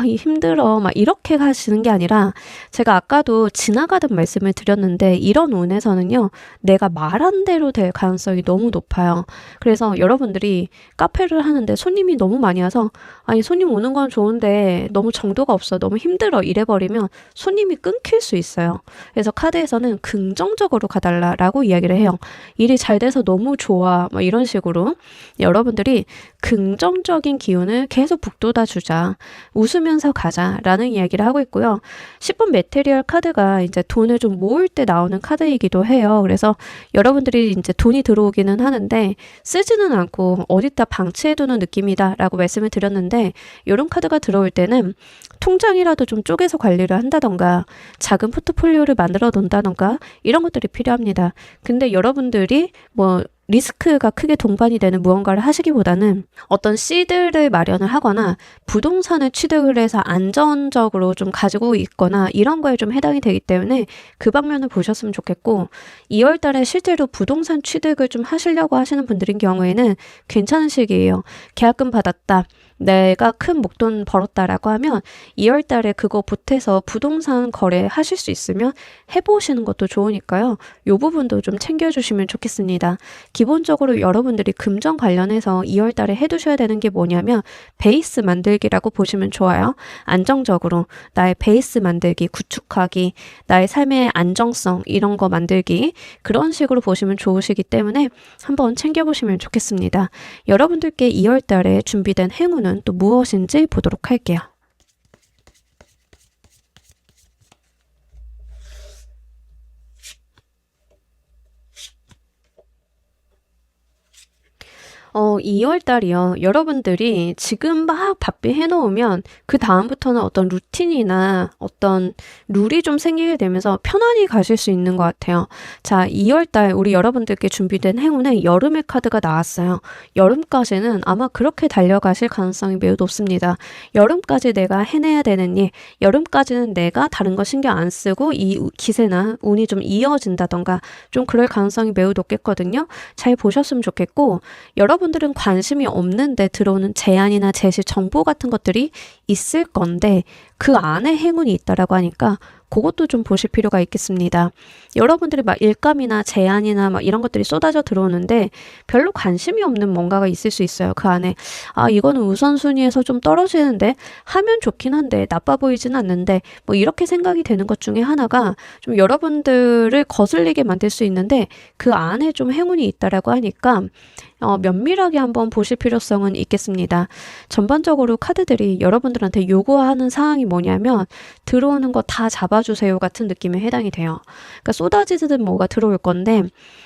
S1: 이 힘들어 막 이렇게 가시는 게 아니라 제가 아까도 지나가던 말씀을 드렸는데 이런 운에서는요 내가 말한 대로 될 가능성이 너무 높아요. 그래서 여러분들이 카페를 하는데 손님이 너무 많이 와서 아니 손님 오는 건 좋은데 너무 정도가 없어 너무 힘들어 이래버리면 손님이 끊길 수 있어요. 그래서 카드에서는 긍정적으로 가달라라고 이야기를 해요. 일이 잘 돼서 너무 좋아 막 이런 식으로 여러분들이 긍정적인 기운을 계속 북돋아 주자. 웃으면서 가자라는 이야기를 하고 있고요. 10분 메테리얼 카드가 이제 돈을 좀 모을 때 나오는 카드이기도 해요. 그래서 여러분들이 이제 돈이 들어오기는 하는데 쓰지는 않고 어디다 방치해두는 느낌이다라고 말씀을 드렸는데 이런 카드가 들어올 때는 통장이라도 좀 쪼개서 관리를 한다던가 작은 포트폴리오를 만들어 놓는다던가 이런 것들이 필요합니다. 근데 여러분들이 뭐 리스크가 크게 동반이 되는 무언가를 하시기보다는 어떤 씨드를 마련을 하거나 부동산을 취득을 해서 안전적으로 좀 가지고 있거나 이런 거에 좀 해당이 되기 때문에 그 방면을 보셨으면 좋겠고 2월 달에 실제로 부동산 취득을 좀 하시려고 하시는 분들인 경우에는 괜찮은 시기예요. 계약금 받았다. 내가 큰 목돈 벌었다라고 하면 2월 달에 그거 보태서 부동산 거래 하실 수 있으면 해보시는 것도 좋으니까요. 이 부분도 좀 챙겨주시면 좋겠습니다. 기본적으로 여러분들이 금전 관련해서 2월 달에 해두셔야 되는 게 뭐냐면 베이스 만들기라고 보시면 좋아요. 안정적으로 나의 베이스 만들기, 구축하기, 나의 삶의 안정성 이런 거 만들기 그런 식으로 보시면 좋으시기 때문에 한번 챙겨보시면 좋겠습니다. 여러분들께 2월 달에 준비된 행운은 또 무엇인지 보도록 할게요. 어, 2월 달이요. 여러분들이 지금 막 바삐 해놓으면 그 다음부터는 어떤 루틴이나 어떤 룰이 좀 생기게 되면서 편안히 가실 수 있는 것 같아요. 자, 2월 달 우리 여러분들께 준비된 행운에 여름의 카드가 나왔어요. 여름까지는 아마 그렇게 달려가실 가능성이 매우 높습니다. 여름까지 내가 해내야 되는 일, 여름까지는 내가 다른 거 신경 안 쓰고 이 기세나 운이 좀 이어진다던가 좀 그럴 가능성이 매우 높겠거든요. 잘 보셨으면 좋겠고 여러분들은 관심이 없는데 들어오는 제안이나 제시 정보 같은 것들이 있을 건데 그 안에 행운이 있다라고 하니까 그것도 좀 보실 필요가 있겠습니다. 여러분들이 막 일감이나 제안이나 막 이런 것들이 쏟아져 들어오는데 별로 관심이 없는 뭔가가 있을 수 있어요. 그 안에 이거는 우선순위에서 좀 떨어지는데 하면 좋긴 한데 나빠 보이진 않는데 뭐 이렇게 생각이 되는 것 중에 하나가 좀 여러분들을 거슬리게 만들 수 있는데 그 안에 좀 행운이 있다라고 하니까 면밀하게 한번 보실 필요성은 있겠습니다. 전반적으로 카드들이 여러분들한테 요구하는 사항이 뭐냐면 들어오는 거 다 잡아주세요 같은 느낌에 해당이 돼요. 그러니까 쏟아지듯 뭐가 들어올 건데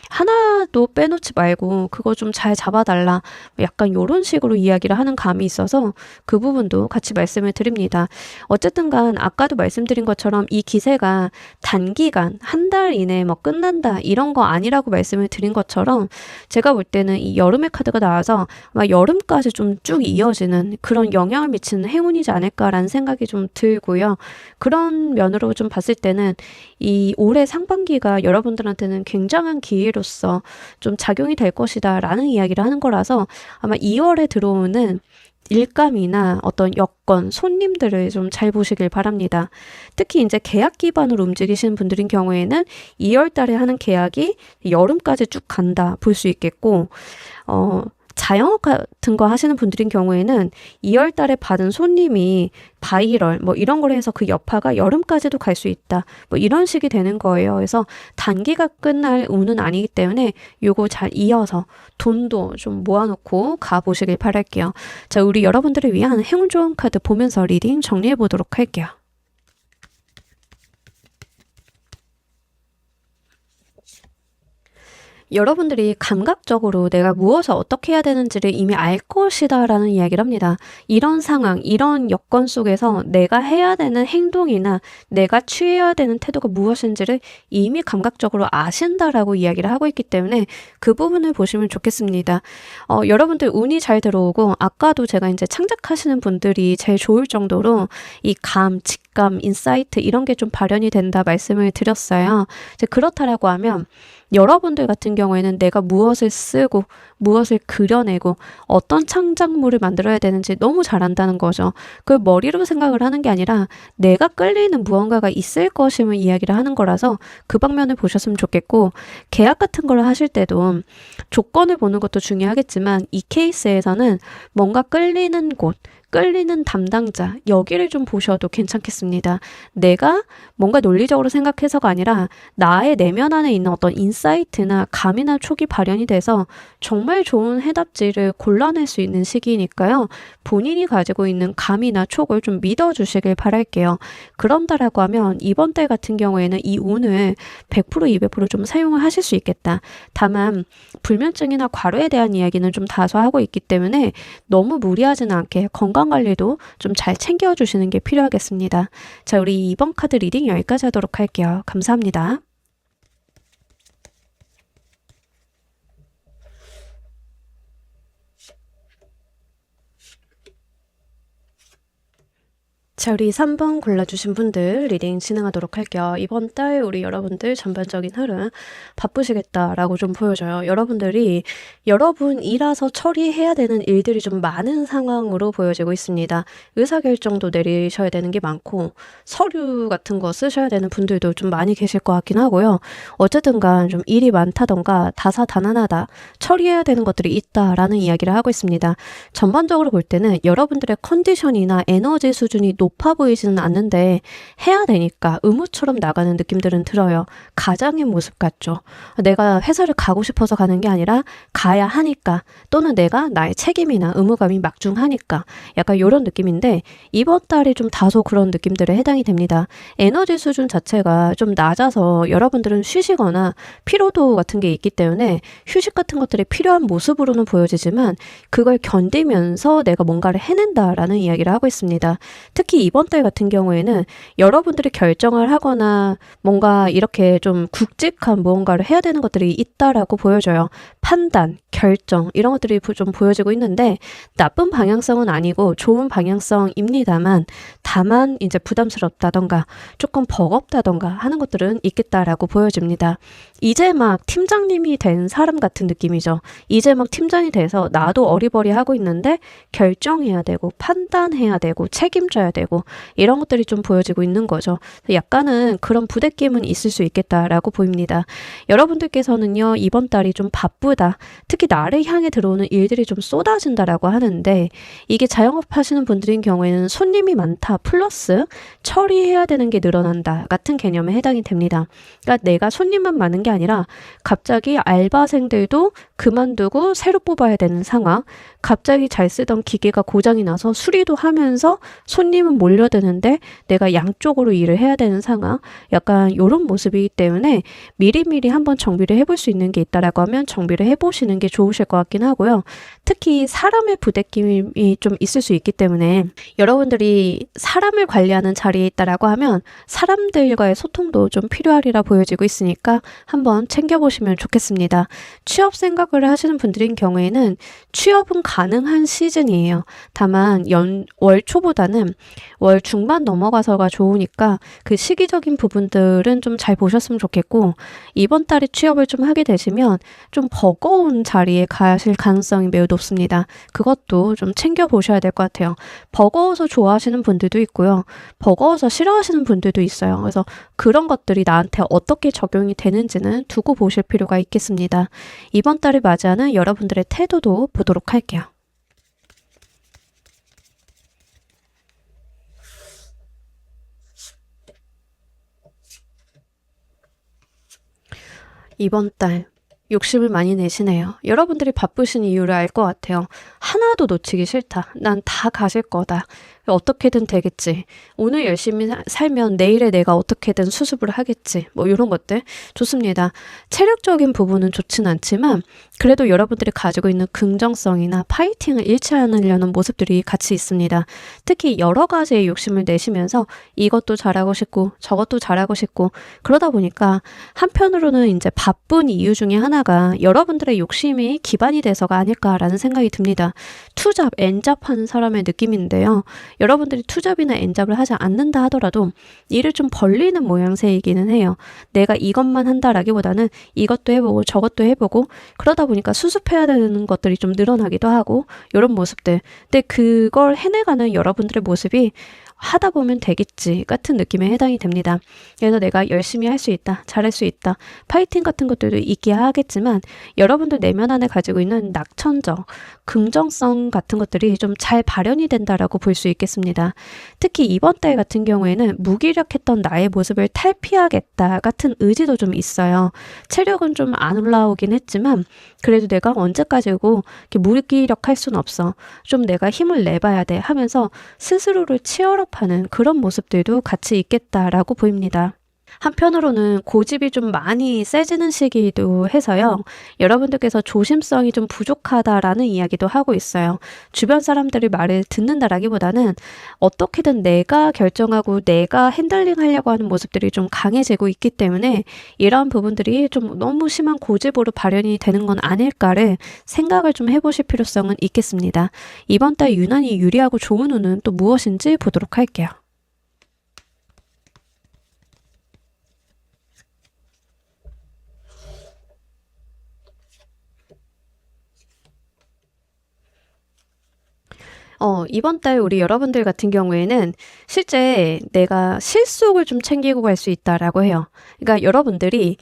S1: 하나도 빼놓지 말고 그거 좀 잘 잡아달라 약간 이런 식으로 이야기를 하는 감이 있어서 그 부분도 같이 말씀을 드립니다. 어쨌든 간 아까도 말씀드린 것처럼 이 기세가 단기간 한 달 이내에 뭐 끝난다 이런 거 아니라고 말씀을 드린 것처럼 제가 볼 때는 이 여름의 카드가 나와서 아마 여름까지 좀 쭉 이어지는 그런 영향을 미치는 행운이지 않을까라는 생각이 좀 들고요. 그런 면으로 좀 봤을 때는 이 올해 상반기가 여러분들한테는 굉장한 기회로서 좀 작용이 될 것이다 라는 이야기를 하는 거라서 아마 2월에 들어오는 일감이나 어떤 여건, 손님들을 좀 잘 보시길 바랍니다. 특히 이제 계약 기반으로 움직이시는 분들인 경우에는 2월 달에 하는 계약이 여름까지 쭉 간다 볼 수 있겠고, 자영업 같은 거 하시는 분들인 경우에는 2월 달에 받은 손님이 바이럴 뭐 이런 걸 해서 그 여파가 여름까지도 갈 수 있다. 뭐 이런 식이 되는 거예요. 그래서 단기가 끝날 운은 아니기 때문에 요거 잘 이어서 돈도 좀 모아놓고 가보시길 바랄게요. 자, 우리 여러분들을 위한 행운 좋은 카드 보면서 리딩 정리해 보도록 할게요. 여러분들이 감각적으로 내가 무엇을 어떻게 해야 되는지를 이미 알 것이다 라는 이야기를 합니다. 이런 상황, 이런 여건 속에서 내가 해야 되는 행동이나 내가 취해야 되는 태도가 무엇인지를 이미 감각적으로 아신다라고 이야기를 하고 있기 때문에 그 부분을 보시면 좋겠습니다. 여러분들 운이 잘 들어오고 아까도 제가 이제 창작하시는 분들이 제일 좋을 정도로 이 감, 직감, 인사이트 이런 게 좀 발현이 된다 말씀을 드렸어요. 이제 그렇다라고 하면 여러분들 같은 경우에는 내가 무엇을 쓰고 무엇을 그려내고 어떤 창작물을 만들어야 되는지 너무 잘 안다는 거죠. 그걸 머리로 생각을 하는 게 아니라 내가 끌리는 무언가가 있을 것임을 이야기를 하는 거라서 그 방면을 보셨으면 좋겠고, 계약 같은 걸 하실 때도 조건을 보는 것도 중요하겠지만 이 케이스에서는 뭔가 끌리는 곳, 끌리는 담당자, 여기를 좀 보셔도 괜찮겠습니다. 내가 뭔가 논리적으로 생각해서가 아니라 나의 내면 안에 있는 어떤 인사이트나 감이나 촉이 발현이 돼서 정말 좋은 해답지를 골라낼 수 있는 시기니까요. 본인이 가지고 있는 감이나 촉을 좀 믿어주시길 바랄게요. 그런다라고 하면 이번 달 같은 경우에는 이 운을 100% 200%좀 사용을 하실 수 있겠다. 다만 불면증이나 과로에 대한 이야기는 좀 다소 하고 있기 때문에 너무 무리하지는 않게 건강관리도 좀 잘 챙겨주시는 게 필요하겠습니다. 자, 우리 이번 카드 리딩 여기까지 하도록 할게요. 감사합니다. 자, 우리 3번 골라주신 분들 리딩 진행하도록 할게요. 이번 달 우리 여러분들 전반적인 흐름 바쁘시겠다라고 좀 보여져요. 여러분들이 여러분 일하서 처리해야 되는 일들이 좀 많은 상황으로 보여지고 있습니다. 의사결정도 내리셔야 되는 게 많고 서류 같은 거 쓰셔야 되는 분들도 좀 많이 계실 것 같긴 하고요. 어쨌든 간 좀 일이 많다던가 다사다난하다, 처리해야 되는 것들이 있다라는 이야기를 하고 있습니다. 전반적으로 볼 때는 여러분들의 컨디션이나 에너지 수준이 높아 보이지는 않는데 해야 되니까 의무처럼 나가는 느낌들은 들어요. 가장의 모습 같죠. 내가 회사를 가고 싶어서 가는 게 아니라 가야 하니까, 또는 내가 나의 책임이나 의무감이 막중하니까, 약간 이런 느낌인데 이번 달이 좀 다소 그런 느낌들에 해당이 됩니다. 에너지 수준 자체가 좀 낮아서 여러분들은 쉬시거나 피로도 같은 게 있기 때문에 휴식 같은 것들이 필요한 모습으로는 보여지지만 그걸 견디면서 내가 뭔가를 해낸다라는 이야기를 하고 있습니다. 특히 이번 달 같은 경우에는 여러분들이 결정을 하거나 뭔가 이렇게 좀 굵직한 무언가를 해야 되는 것들이 있다라고 보여져요. 판단, 결정 이런 것들이 좀 보여지고 있는데 나쁜 방향성은 아니고 좋은 방향성입니다만, 다만 이제 부담스럽다던가 조금 버겁다던가 하는 것들은 있겠다라고 보여집니다. 이제 막 팀장님이 된 사람 같은 느낌이죠. 이제 막 팀장이 돼서 나도 어리버리하고 있는데 결정해야 되고 판단해야 되고 책임져야 되고 이런 것들이 좀 보여지고 있는 거죠. 약간은 그런 부대낌은 있을 수 있겠다라고 보입니다. 여러분들께서는요, 이번 달이 좀 바쁘다, 특히 나를 향해 들어오는 일들이 좀 쏟아진다라고 하는데, 이게 자영업 하시는 분들인 경우에는 손님이 많다 플러스 처리해야 되는 게 늘어난다 같은 개념에 해당이 됩니다. 그러니까 내가 손님만 많은 게 아니라 갑자기 알바생들도 그만두고 새로 뽑아야 되는 상황, 갑자기 잘 쓰던 기계가 고장이 나서 수리도 하면서 손님은 몰려드는데 내가 양쪽으로 일을 해야 되는 상황, 약간 이런 모습이기 때문에 미리미리 한번 정비를 해볼 수 있는 게 있다라고 하면 정비를 해보시는 게 좋으실 것 같긴 하고요. 특히 사람의 부대낌이 좀 있을 수 있기 때문에 여러분들이 사람을 관리하는 자리에 있다라고 하면 사람들과의 소통도 좀 필요하리라 보여지고 있으니까 한번 챙겨보시면 좋겠습니다. 취업 생각을 하시는 분들인 경우에는 취업은 가능한 시즌이에요. 다만 월 초보다는 월 중반 넘어가서가 좋으니까 그 시기적인 부분들은 좀 잘 보셨으면 좋겠고, 이번 달에 취업을 좀 하게 되시면 좀 버거운 자리에 가실 가능성이 매우 높습니다. 그것도 좀 챙겨보셔야 될 것 같아요. 버거워서 좋아하시는 분들도 있고요. 버거워서 싫어하시는 분들도 있어요. 그래서 그런 것들이 나한테 어떻게 적용이 되는지는 정도까지는 두고 보실 필요가 있겠습니다. 이번 달을 맞이하는 여러분들의 태도도 보도록 할게요. 이번 달 욕심을 많이 내시네요. 여러분들이 바쁘신 이유를 알 것 같아요. 하나도 놓치기 싫다. 난 다 가질 거다. 어떻게든 되겠지. 오늘 열심히 살면 내일에 내가 어떻게든 수습을 하겠지. 뭐 이런 것들 좋습니다. 체력적인 부분은 좋진 않지만 그래도 여러분들이 가지고 있는 긍정성이나 파이팅을 잃지 않으려는 모습들이 같이 있습니다. 특히 여러 가지의 욕심을 내시면서 이것도 잘하고 싶고 저것도 잘하고 싶고 그러다 보니까 한편으로는 이제 바쁜 이유 중에 하나가 여러분들의 욕심이 기반이 돼서가 아닐까라는 생각이 듭니다. 투잡, 엔잡하는 사람의 느낌인데요. 여러분들이 투잡이나 엔잡을 하지 않는다 하더라도 일을 좀 벌리는 모양새이기는 해요. 내가 이것만 한다라기보다는 이것도 해보고 저것도 해보고 그러다 보니까 수습해야 되는 것들이 좀 늘어나기도 하고 이런 모습들. 근데 그걸 해내가는 여러분들의 모습이 하다 보면 되겠지 같은 느낌에 해당이 됩니다. 그래서 내가 열심히 할 수 있다, 잘할 수 있다, 파이팅 같은 것들도 있게 하겠지만 여러분들 내면 안에 가지고 있는 낙천적, 긍정성 같은 것들이 좀 잘 발현이 된다라고 볼 수 있겠습니다. 특히 이번 달 같은 경우에는 무기력했던 나의 모습을 탈피하겠다 같은 의지도 좀 있어요. 체력은 좀 안 올라오긴 했지만 그래도 내가 언제까지고 이렇게 무기력할 순 없어. 좀 내가 힘을 내봐야 돼 하면서 스스로를 치열업하는 그런 모습들도 같이 있겠다라고 보입니다. 한편으로는 고집이 좀 많이 세지는 시기이기도 해서요. 여러분들께서 조심성이 좀 부족하다라는 이야기도 하고 있어요. 주변 사람들의 말을 듣는다라기보다는 어떻게든 내가 결정하고 내가 핸들링 하려고 하는 모습들이 좀 강해지고 있기 때문에 이러한 부분들이 좀 너무 심한 고집으로 발현이 되는 건 아닐까를 생각을 좀 해보실 필요성은 있겠습니다. 이번 달 유난히 유리하고 좋은 운은 또 무엇인지 보도록 할게요. 이번 달 우리 여러분들 같은 경우에는 실제 내가 실속을 좀 챙기고 갈 수 있다라고 해요. 그러니까 여러분들이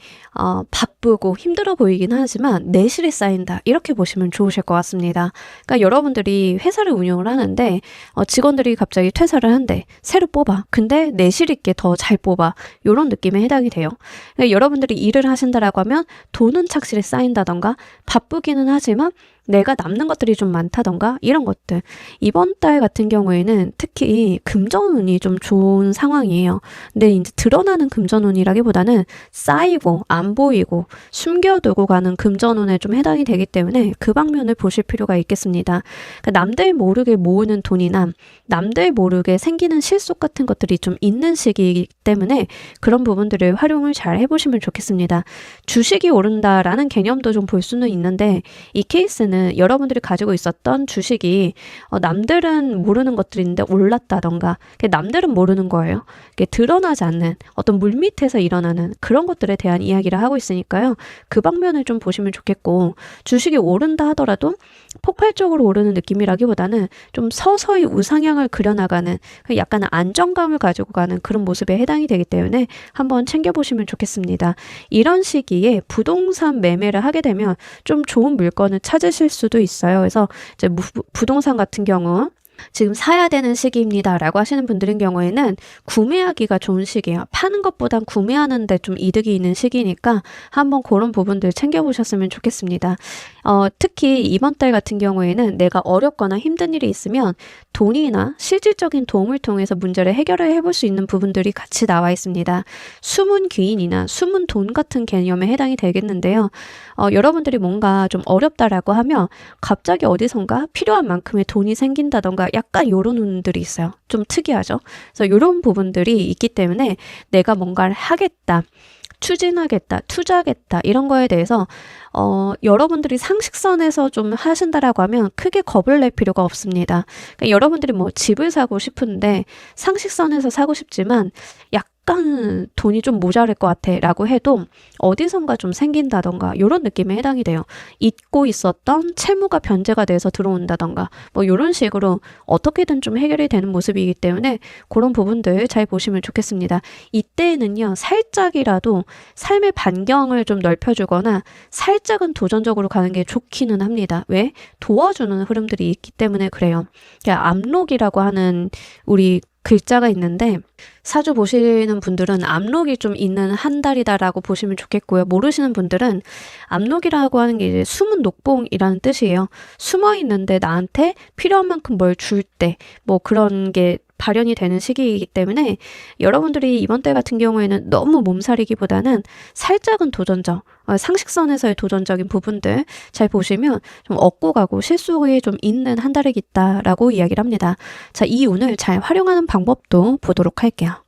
S1: 바쁘고 힘들어 보이긴 하지만 내실이 쌓인다. 이렇게 보시면 좋으실 것 같습니다. 그러니까 여러분들이 회사를 운영을 하는데 직원들이 갑자기 퇴사를 한대. 새로 뽑아. 근데 내실 있게 더 잘 뽑아. 이런 느낌에 해당이 돼요. 그러니까 여러분들이 일을 하신다라고 하면 돈은 착실히 쌓인다던가 바쁘기는 하지만 내가 남는 것들이 좀 많다던가 이런 것들. 이번 달 같은 경우에는 특히 금전운이 좀 좋은 상황이에요. 근데 이제 드러나는 금전운이라기보다는 쌓이고 안 보이고 숨겨두고 가는 금전운에 좀 해당이 되기 때문에 그 방면을 보실 필요가 있겠습니다. 그러니까 남들 모르게 모으는 돈이나 남들 모르게 생기는 실속 같은 것들이 좀 있는 시기이기 때문에 그런 부분들을 활용을 잘 해보시면 좋겠습니다. 주식이 오른다라는 개념도 좀 볼 수는 있는데 이 케이스는 여러분들이 가지고 있었던 주식이 남들은 모르는 것들인데 올랐다던가 남들은 모르는 거예요. 드러나지 않는 어떤 물밑에서 일어나는 그런 것들에 대한 이야기를 하고 있으니까요. 그 방면을 좀 보시면 좋겠고 주식이 오른다 하더라도 폭발적으로 오르는 느낌이라기보다는 좀 서서히 우상향을 그려나가는 약간 안정감을 가지고 가는 그런 모습에 해당이 되기 때문에 한번 챙겨보시면 좋겠습니다. 이런 시기에 부동산 매매를 하게 되면 좀 좋은 물건을 찾으실 수도 있어요. 그래서 이제 부동산 같은 경우 지금 사야 되는 시기입니다 라고 하시는 분들인 경우에는 구매하기가 좋은 시기예요. 파는 것보단 구매하는 데 좀 이득이 있는 시기니까 한번 그런 부분들 챙겨보셨으면 좋겠습니다. 특히 이번 달 같은 경우에는 내가 어렵거나 힘든 일이 있으면 돈이나 실질적인 도움을 통해서 문제를 해결을 해볼 수 있는 부분들이 같이 나와 있습니다. 숨은 귀인이나 숨은 돈 같은 개념에 해당이 되겠는데요. 여러분들이 뭔가 좀 어렵다라고 하면 갑자기 어디선가 필요한 만큼의 돈이 생긴다던가 약간 이런 운들이 있어요. 좀 특이하죠. 그래서 이런 부분들이 있기 때문에 내가 뭔가를 하겠다. 추진하겠다, 투자하겠다 이런 거에 대해서 여러분들이 상식선에서 좀 하신다라고 하면 크게 겁을 낼 필요가 없습니다. 그러니까 여러분들이 뭐 집을 사고 싶은데 상식선에서 사고 싶지만 약간 돈이 좀 모자랄 것 같아 라고 해도 어디선가 좀 생긴다던가 이런 느낌에 해당이 돼요. 잊고 있었던 채무가 변제가 돼서 들어온다던가 뭐 이런 식으로 어떻게든 좀 해결이 되는 모습이기 때문에 그런 부분들 잘 보시면 좋겠습니다. 이때는요, 살짝이라도 삶의 반경을 좀 넓혀주거나 살짝은 도전적으로 가는 게 좋기는 합니다. 왜? 도와주는 흐름들이 있기 때문에 그래요. 그러니까 압록이라고 하는 우리 글자가 있는데 사주 보시는 분들은 압록이 좀 있는 한 달이다라고 보시면 좋겠고요. 모르시는 분들은 압록이라고 하는 게 이제 숨은 녹봉이라는 뜻이에요. 숨어 있는데 나한테 필요한 만큼 뭘 줄 때 뭐 그런 게 발현이 되는 시기이기 때문에 여러분들이 이번 달 같은 경우에는 너무 몸살이기보다는 살짝은 도전적, 상식선에서의 도전적인 부분들 잘 보시면 좀 얻고 가고 실속이 좀 있는 한 달이겠다라고 이야기를 합니다. 자, 이 운을 잘 활용하는 방법도 보도록 할게요.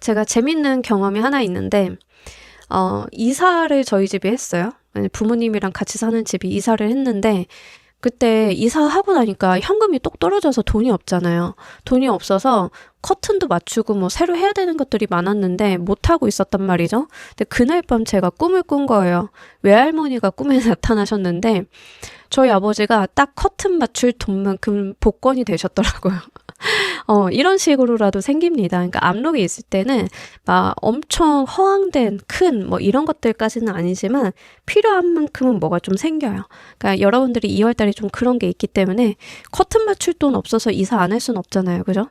S1: 제가 재밌는 경험이 하나 있는데 이사를 저희 집이 했어요. 부모님이랑 같이 사는 집이 이사를 했는데 그때 이사하고 나니까 현금이 똑 떨어져서 돈이 없잖아요. 돈이 없어서 커튼도 맞추고 뭐 새로 해야 되는 것들이 많았는데 못하고 있었단 말이죠. 근데 그날 밤 제가 꿈을 꾼 거예요. 외할머니가 꿈에 나타나셨는데 저희 아버지가 딱 커튼 맞출 돈만큼 복권이 되셨더라고요. 이런 식으로라도 생깁니다. 그러니까 압록이 있을 때는 막 엄청 허황된 큰 뭐 이런 것들까지는 아니지만 필요한 만큼은 뭐가 좀 생겨요. 그러니까 여러분들이 2월달에 좀 그런 게 있기 때문에 커튼 맞출 돈 없어서 이사 안 할 순 없잖아요. 그죠?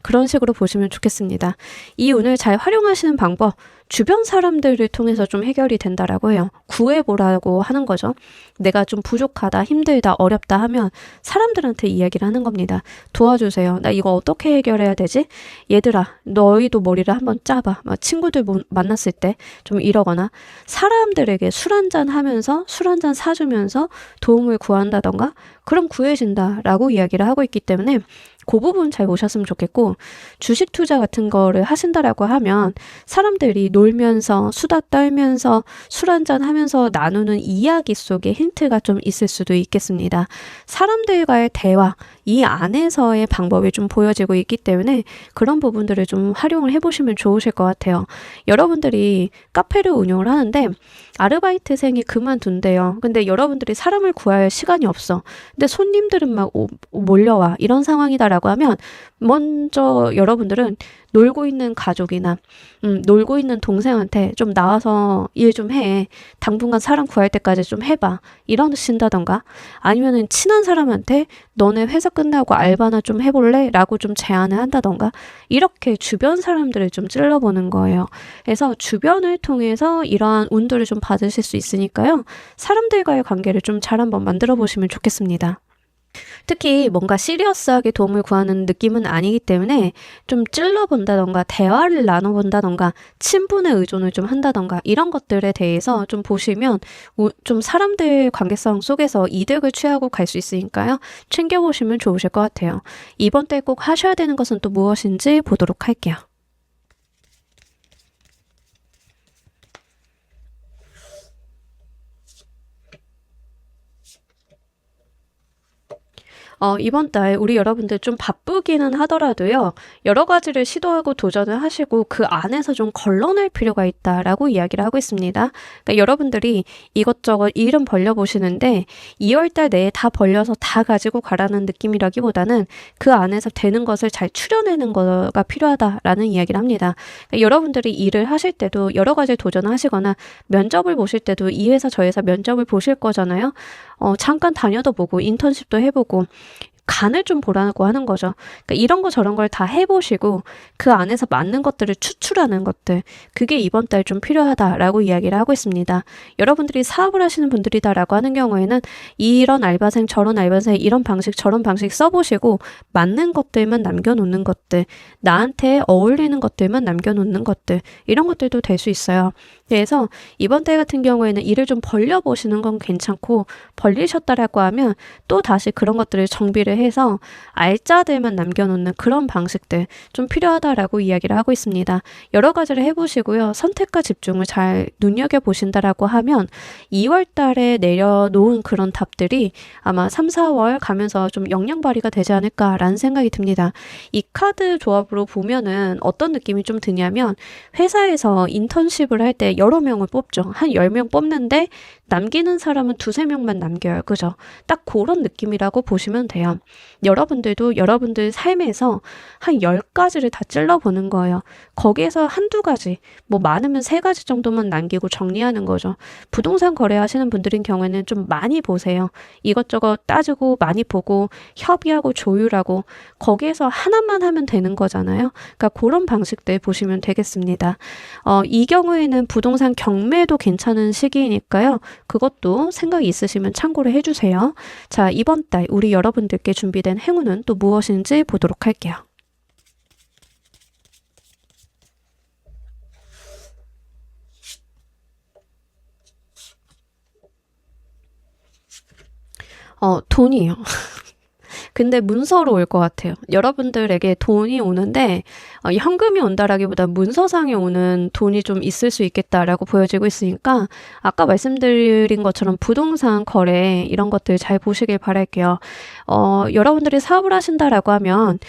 S1: 그런 식으로 보시면 좋겠습니다. 이 운을 잘 활용하시는 방법, 주변 사람들을 통해서 좀 해결이 된다라고 해요. 구해보라고 하는 거죠. 내가 좀 부족하다, 힘들다, 어렵다 하면 사람들한테 이야기를 하는 겁니다. 도와주세요. 나 이거 어떻게 해결해야 되지? 얘들아, 너희도 머리를 한번 짜봐. 막 친구들 만났을 때 좀 이러거나 사람들에게 술 한잔 하면서 술 한잔 사주면서 도움을 구한다던가 그럼 구해진다라고 이야기를 하고 있기 때문에 그 부분 잘 보셨으면 좋겠고 주식 투자 같은 거를 하신다라고 하면 사람들이 놀면서 수다 떨면서 술 한잔 하면서 나누는 이야기 속에 힌트가 좀 있을 수도 있겠습니다. 사람들과의 대화 이 안에서의 방법이 좀 보여지고 있기 때문에 그런 부분들을 좀 활용을 해보시면 좋으실 것 같아요. 여러분들이 카페를 운영을 하는데 아르바이트생이 그만둔대요. 근데 여러분들이 사람을 구할 시간이 없어. 근데 손님들은 막 몰려와. 이런 상황이다라고 하면 먼저 여러분들은 놀고 있는 가족이나 놀고 있는 동생한테 좀 나와서 일 좀 해. 당분간 사람 구할 때까지 좀 해봐. 이러신다던가 아니면은 친한 사람한테 너네 회사 끝나고 알바나 좀 해볼래? 라고 좀 제안을 한다던가 이렇게 주변 사람들을 좀 찔러보는 거예요. 그래서 주변을 통해서 이러한 운들을 좀 받으실 수 있으니까요. 사람들과의 관계를 좀 잘 한번 만들어 보시면 좋겠습니다. 특히 뭔가 시리어스하게 도움을 구하는 느낌은 아니기 때문에 좀 찔러본다던가 대화를 나눠본다던가 친분의 의존을 좀 한다던가 이런 것들에 대해서 좀 보시면 좀 사람들 관계성 속에서 이득을 취하고 갈 수 있으니까요. 챙겨보시면 좋으실 것 같아요. 이번 달 꼭 하셔야 되는 것은 또 무엇인지 보도록 할게요. 이번 달 우리 여러분들 좀 바쁘기는 하더라도요. 여러 가지를 시도하고 도전을 하시고 그 안에서 좀 걸러낼 필요가 있다라고 이야기를 하고 있습니다. 그러니까 여러분들이 이것저것 일은 벌려보시는데 2월 달 내에 다 벌려서 다 가지고 가라는 느낌이라기보다는 그 안에서 되는 것을 잘 추려내는 거가 필요하다라는 이야기를 합니다. 그러니까 여러분들이 일을 하실 때도 여러 가지 도전을 하시거나 면접을 보실 때도 이 회사 저 회사 면접을 보실 거잖아요. 잠깐 다녀도 보고 인턴십도 해보고 간을 좀 보라고 하는 거죠. 그러니까 이런 거 저런 걸 다 해보시고 그 안에서 맞는 것들을 추출하는 것들 그게 이번 달 좀 필요하다라고 이야기를 하고 있습니다. 여러분들이 사업을 하시는 분들이다라고 하는 경우에는 이런 알바생 저런 알바생 이런 방식 저런 방식 써보시고 맞는 것들만 남겨놓는 것들 나한테 어울리는 것들만 남겨놓는 것들 이런 것들도 될 수 있어요. 그래서 이번 달 같은 경우에는 일을 좀 벌려보시는 건 괜찮고 벌리셨다라고 하면 또 다시 그런 것들을 정비를 해서 알짜들만 남겨놓는 그런 방식들 좀 필요하다라고 이야기를 하고 있습니다. 여러 가지를 해보시고요. 선택과 집중을 잘 눈여겨보신다라고 하면 2월 달에 내려놓은 그런 답들이 아마 3, 4월 가면서 좀 역량 발휘가 되지 않을까라는 생각이 듭니다. 이 카드 조합으로 보면은 어떤 느낌이 좀 드냐면 회사에서 인턴십을 할 때 여러 명을 뽑죠. 한 10명 뽑는데 남기는 사람은 2, 3명만 남겨요. 그죠? 딱 그런 느낌이라고 보시면 돼요. 여러분들도 여러분들 삶에서 한 10가지를 다 찔러보는 거예요. 거기에서 한두 가지, 뭐 많으면 3가지 정도만 남기고 정리하는 거죠. 부동산 거래하시는 분들인 경우에는 좀 많이 보세요. 이것저것 따지고 많이 보고 협의하고 조율하고 거기에서 하나만 하면 되는 거잖아요. 그러니까 그런 방식들 보시면 되겠습니다. 이 경우에는 부동산 경매도 괜찮은 시기이니까요. 그것도 생각이 있으시면 참고를 해주세요. 자, 이번 달 우리 여러분들께 준비된 행운은 또 무엇인지 보도록 할게요. 돈이요. 근데 문서로 올 것 같아요. 여러분들에게 돈이 오는데 현금이 온다라기보다 문서상에 오는 돈이 좀 있을 수 있겠다라고 보여지고 있으니까 아까 말씀드린 것처럼 부동산 거래 이런 것들 잘 보시길 바랄게요. 여러분들이 사업을 하신다라고 하면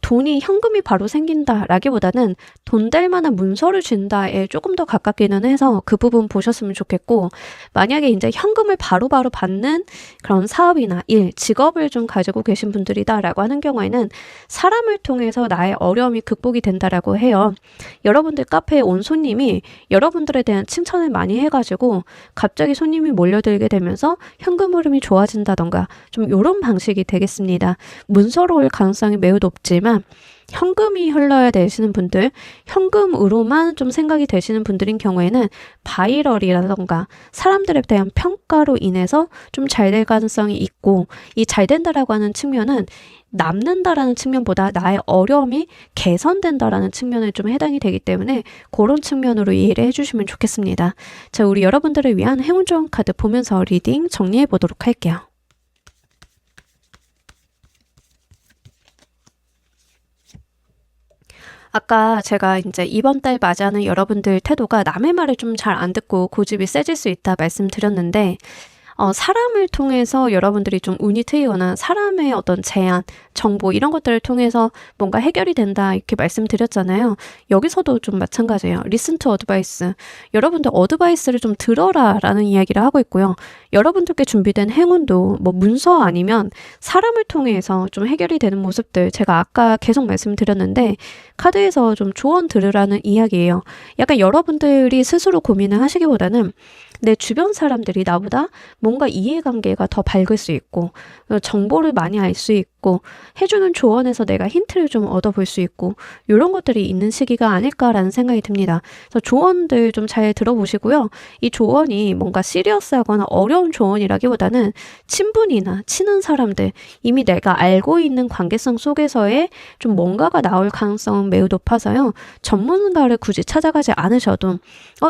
S1: 돈이 현금이 바로 생긴다라기보다는 돈 될 만한 문서를 준다에 조금 더 가깝기는 해서 그 부분 보셨으면 좋겠고 만약에 이제 현금을 바로바로 받는 그런 사업이나 일, 직업을 좀 가지고 계신 분들이다라고 하는 경우에는 사람을 통해서 나의 어려움이 극복이 된다라고 해요. 여러분들 카페에 온 손님이 여러분들에 대한 칭찬을 많이 해가지고 갑자기 손님이 몰려들게 되면서 현금 흐름이 좋아진다던가 좀 이런 방식이 되겠습니다. 문서로 올 가능성이 매우 높지만 현금이 흘러야 되시는 분들, 현금으로만 좀 생각이 되시는 분들인 경우에는 바이럴이라던가 사람들에 대한 평가로 인해서 좀 잘 될 가능성이 있고 이 잘 된다라고 하는 측면은 남는다라는 측면보다 나의 어려움이 개선된다라는 측면에 좀 해당이 되기 때문에 그런 측면으로 이해를 해주시면 좋겠습니다. 자, 우리 여러분들을 위한 행운 좋은 카드 보면서 리딩 정리해 보도록 할게요. 아까 제가 이제 이번 달 맞이하는 여러분들 태도가 남의 말을 좀 잘 안 듣고 고집이 세질 수 있다 말씀드렸는데 사람을 통해서 여러분들이 좀 운이 트이거나 사람의 어떤 제안, 정보 이런 것들을 통해서 뭔가 해결이 된다 이렇게 말씀드렸잖아요. 여기서도 좀 마찬가지예요. Listen to advice. 여러분들 어드바이스를 좀 들어라 라는 이야기를 하고 있고요. 여러분들께 준비된 행운도 뭐 문서 아니면 사람을 통해서 좀 해결이 되는 모습들 제가 아까 계속 말씀드렸는데 카드에서 좀 조언 들으라는 이야기예요. 약간 여러분들이 스스로 고민을 하시기보다는 내 주변 사람들이 나보다 뭔가 이해관계가 더 밝을 수 있고 정보를 많이 알 수 있고 해주는 조언에서 내가 힌트를 좀 얻어볼 수 있고 이런 것들이 있는 시기가 아닐까라는 생각이 듭니다. 그래서 조언들 좀 잘 들어보시고요. 이 조언이 뭔가 시리어스하거나 어려운 조언이라기보다는 친분이나 친한 사람들 이미 내가 알고 있는 관계성 속에서의 좀 뭔가가 나올 가능성은 매우 높아서요. 전문가를 굳이 찾아가지 않으셔도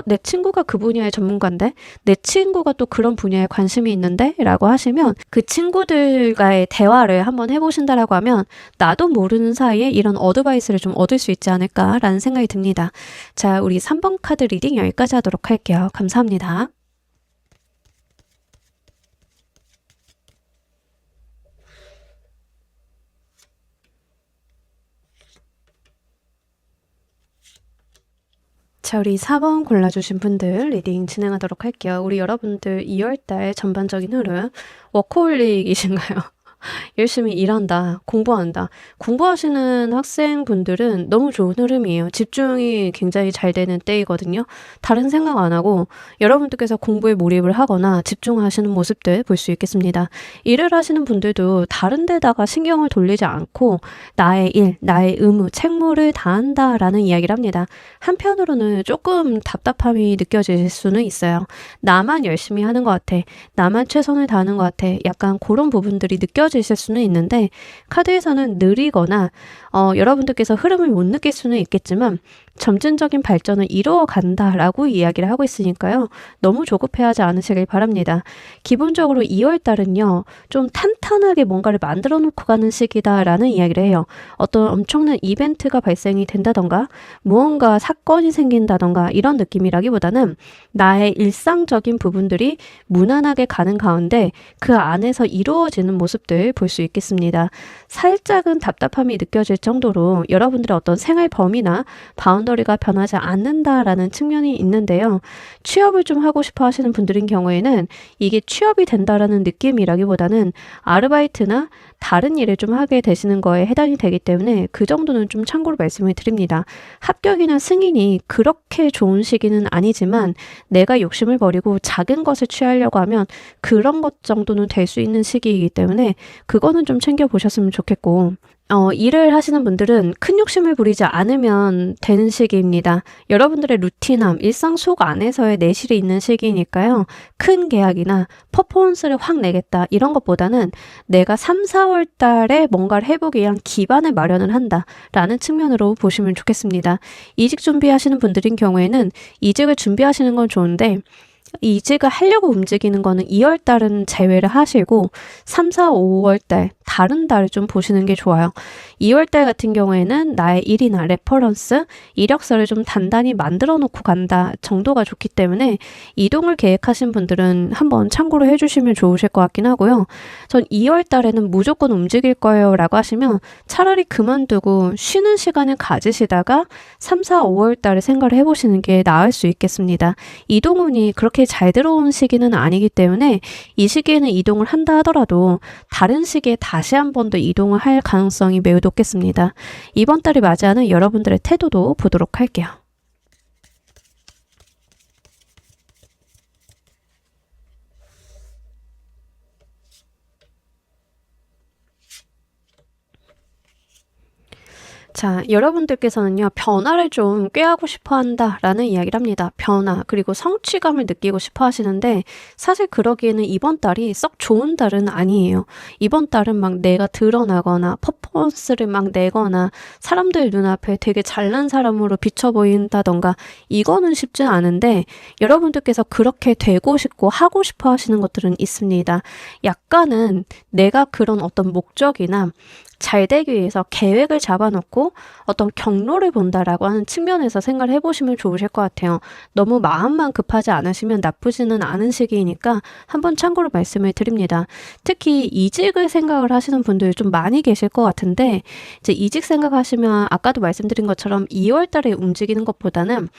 S1: 내 친구가 그 분야의 전문가인데 내 친구가 또 그런 분야에 관심이 있는데 라고 하시면 그 친구들과의 대화를 한번 해보신다라고 하면 나도 모르는 사이에 이런 어드바이스를 좀 얻을 수 있지 않을까라는 생각이 듭니다. 자, 우리 3번 카드 리딩 여기까지 하도록 할게요. 감사합니다. 자, 우리 4번 골라주신 분들 리딩 진행하도록 할게요. 우리 여러분들 2월달 전반적인 흐름 워커홀릭이신가요? 열심히 일한다, 공부한다. 공부하시는 학생분들은 너무 좋은 흐름이에요. 집중이 굉장히 잘 되는 때이거든요. 다른 생각 안 하고 여러분들께서 공부에 몰입을 하거나 집중하시는 모습들 볼 수 있겠습니다. 일을 하시는 분들도 다른 데다가 신경을 돌리지 않고 나의 일, 나의 의무, 책무를 다한다라는 이야기를 합니다. 한편으로는 조금 답답함이 느껴질 수는 있어요. 나만 열심히 하는 것 같아. 나만 최선을 다하는 것 같아. 약간 그런 부분들이 느껴 느껴지실 수는 있는데 카드에서는 느리거나 여러분들께서 흐름을 못 느낄 수는 있겠지만 점진적인 발전을 이루어 간다라고 이야기를 하고 있으니까요. 너무 조급해하지 않으시길 바랍니다. 기본적으로 2월 달은요. 좀 탄탄하게 뭔가를 만들어 놓고 가는 시기다라는 이야기를 해요. 어떤 엄청난 이벤트가 발생이 된다던가 무언가 사건이 생긴다던가 이런 느낌이라기보다는 나의 일상적인 부분들이 무난하게 가는 가운데 그 안에서 이루어지는 모습들 볼 수 있겠습니다. 살짝은 답답함이 느껴질 정도로 여러분들의 어떤 생활 범위나 바운더리가 변하지 않는다라는 측면이 있는데요. 취업을 좀 하고 싶어 하시는 분들인 경우에는 이게 취업이 된다라는 느낌이라기보다는 아르바이트나 다른 일을 좀 하게 되시는 거에 해당이 되기 때문에 그 정도는 좀 참고로 말씀을 드립니다. 합격이나 승인이 그렇게 좋은 시기는 아니지만 내가 욕심을 버리고 작은 것을 취하려고 하면 그런 것 정도는 될 수 있는 시기이기 때문에 그거는 좀 챙겨보셨으면 좋겠고 일을 하시는 분들은 큰 욕심을 부리지 않으면 되는 시기입니다. 여러분들의 루틴함, 일상 속 안에서의 내실이 있는 시기니까요. 큰 계약이나 퍼포먼스를 확 내겠다 이런 것보다는 내가 3, 4월 달에 뭔가를 해보기 위한 기반을 마련을 한다라는 측면으로 보시면 좋겠습니다. 이직 준비하시는 분들인 경우에는 이직을 준비하시는 건 좋은데 이직을 하려고 움직이는 거는 2월 달은 제외를 하시고 3, 4, 5월 달 다른 달을 좀 보시는 게 좋아요. 2월 달 같은 경우에는 나의 일이나 레퍼런스, 이력서를 좀 단단히 만들어 놓고 간다 정도가 좋기 때문에 이동을 계획하신 분들은 한번 참고로 해주시면 좋으실 것 같긴 하고요. 전 2월 달에는 무조건 움직일 거예요 라고 하시면 차라리 그만두고 쉬는 시간을 가지시다가 3, 4, 5월 달에 생각을 해보시는 게 나을 수 있겠습니다. 이동운이 그렇게 잘 들어오는 시기는 아니기 때문에 이 시기에는 이동을 한다 하더라도 다른 시기에 다시 한 번 더 이동을 할 가능성이 매우 높겠습니다. 이번 달을 맞이하는 여러분들의 태도도 보도록 할게요. 자, 여러분들께서는요, 변화를 좀 꾀하고 싶어 한다라는 이야기를 합니다. 변화, 그리고 성취감을 느끼고 싶어 하시는데, 사실 그러기에는 이번 달이 썩 좋은 달은 아니에요. 이번 달은 막 내가 드러나거나, 퍼포먼스를 막 내거나, 사람들 눈앞에 되게 잘난 사람으로 비쳐 보인다던가, 이거는 쉽지 않은데, 여러분들께서 그렇게 되고 싶고 하고 싶어 하시는 것들은 있습니다. 약간은 내가 그런 어떤 목적이나, 잘 되기 위해서 계획을 잡아놓고 어떤 경로를 본다라고 하는 측면에서 생각을 해보시면 좋으실 것 같아요. 너무 마음만 급하지 않으시면 나쁘지는 않은 시기이니까 한번 참고로 말씀을 드립니다. 특히 이직을 생각을 하시는 분들 좀 많이 계실 것 같은데 이제 이직 생각하시면 아까도 말씀드린 것처럼 2월 달에 움직이는 것보다는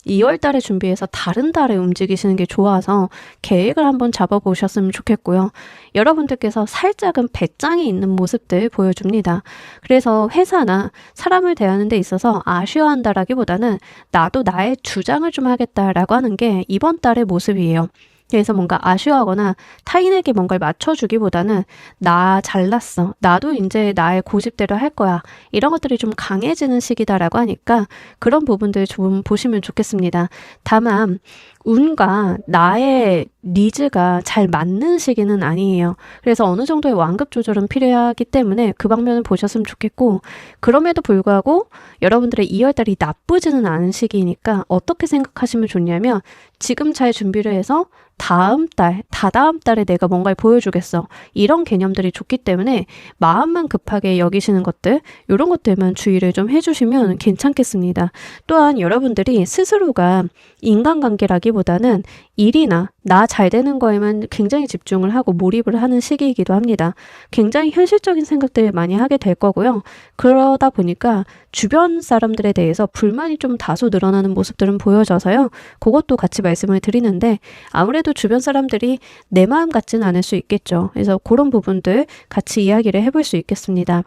S1: 2월 달에 준비해서 다른 달에 움직이시는 게 좋아서 계획을 한번 잡아보셨으면 좋겠고요. 여러분들께서 살짝은 배짱이 있는 모습들 보여줍니다. 그래서 회사나 사람을 대하는 데 있어서 아쉬워한다라기보다는 나도 나의 주장을 좀 하겠다라고 하는 게 이번 달의 모습이에요. 그래서 뭔가 아쉬워하거나 타인에게 뭔가를 맞춰주기보다는 나 잘났어. 나도 이제 나의 고집대로 할 거야. 이런 것들이 좀 강해지는 시기다라고 하니까 그런 부분들 좀 보시면 좋겠습니다. 다만 운과 나의 니즈가 잘 맞는 시기는 아니에요. 그래서 어느 정도의 완급 조절은 필요하기 때문에 그 방면을 보셨으면 좋겠고 그럼에도 불구하고 여러분들의 2월달이 나쁘지는 않은 시기이니까 어떻게 생각하시면 좋냐면 지금 잘 준비를 해서 다음 달, 다다음 달에 내가 뭔가를 보여주겠어. 이런 개념들이 좋기 때문에 마음만 급하게 여기시는 것들, 이런 것들만 주의를 좀 해주시면 괜찮겠습니다. 또한 여러분들이 스스로가 인간관계라기보다는 일이나 나 잘 되는 거에만 굉장히 집중을 하고 몰입을 하는 시기이기도 합니다. 굉장히 현실적인 생각들을 많이 하게 될 거고요. 그러다 보니까 주변 사람들에 대해서 불만이 좀 다소 늘어나는 모습들은 보여져서요. 그것도 같이 말씀을 드리는데 아무래도 주변 사람들이 내 마음 같지는 않을 수 있겠죠. 그래서 그런 부분들 같이 이야기를 해볼 수 있겠습니다.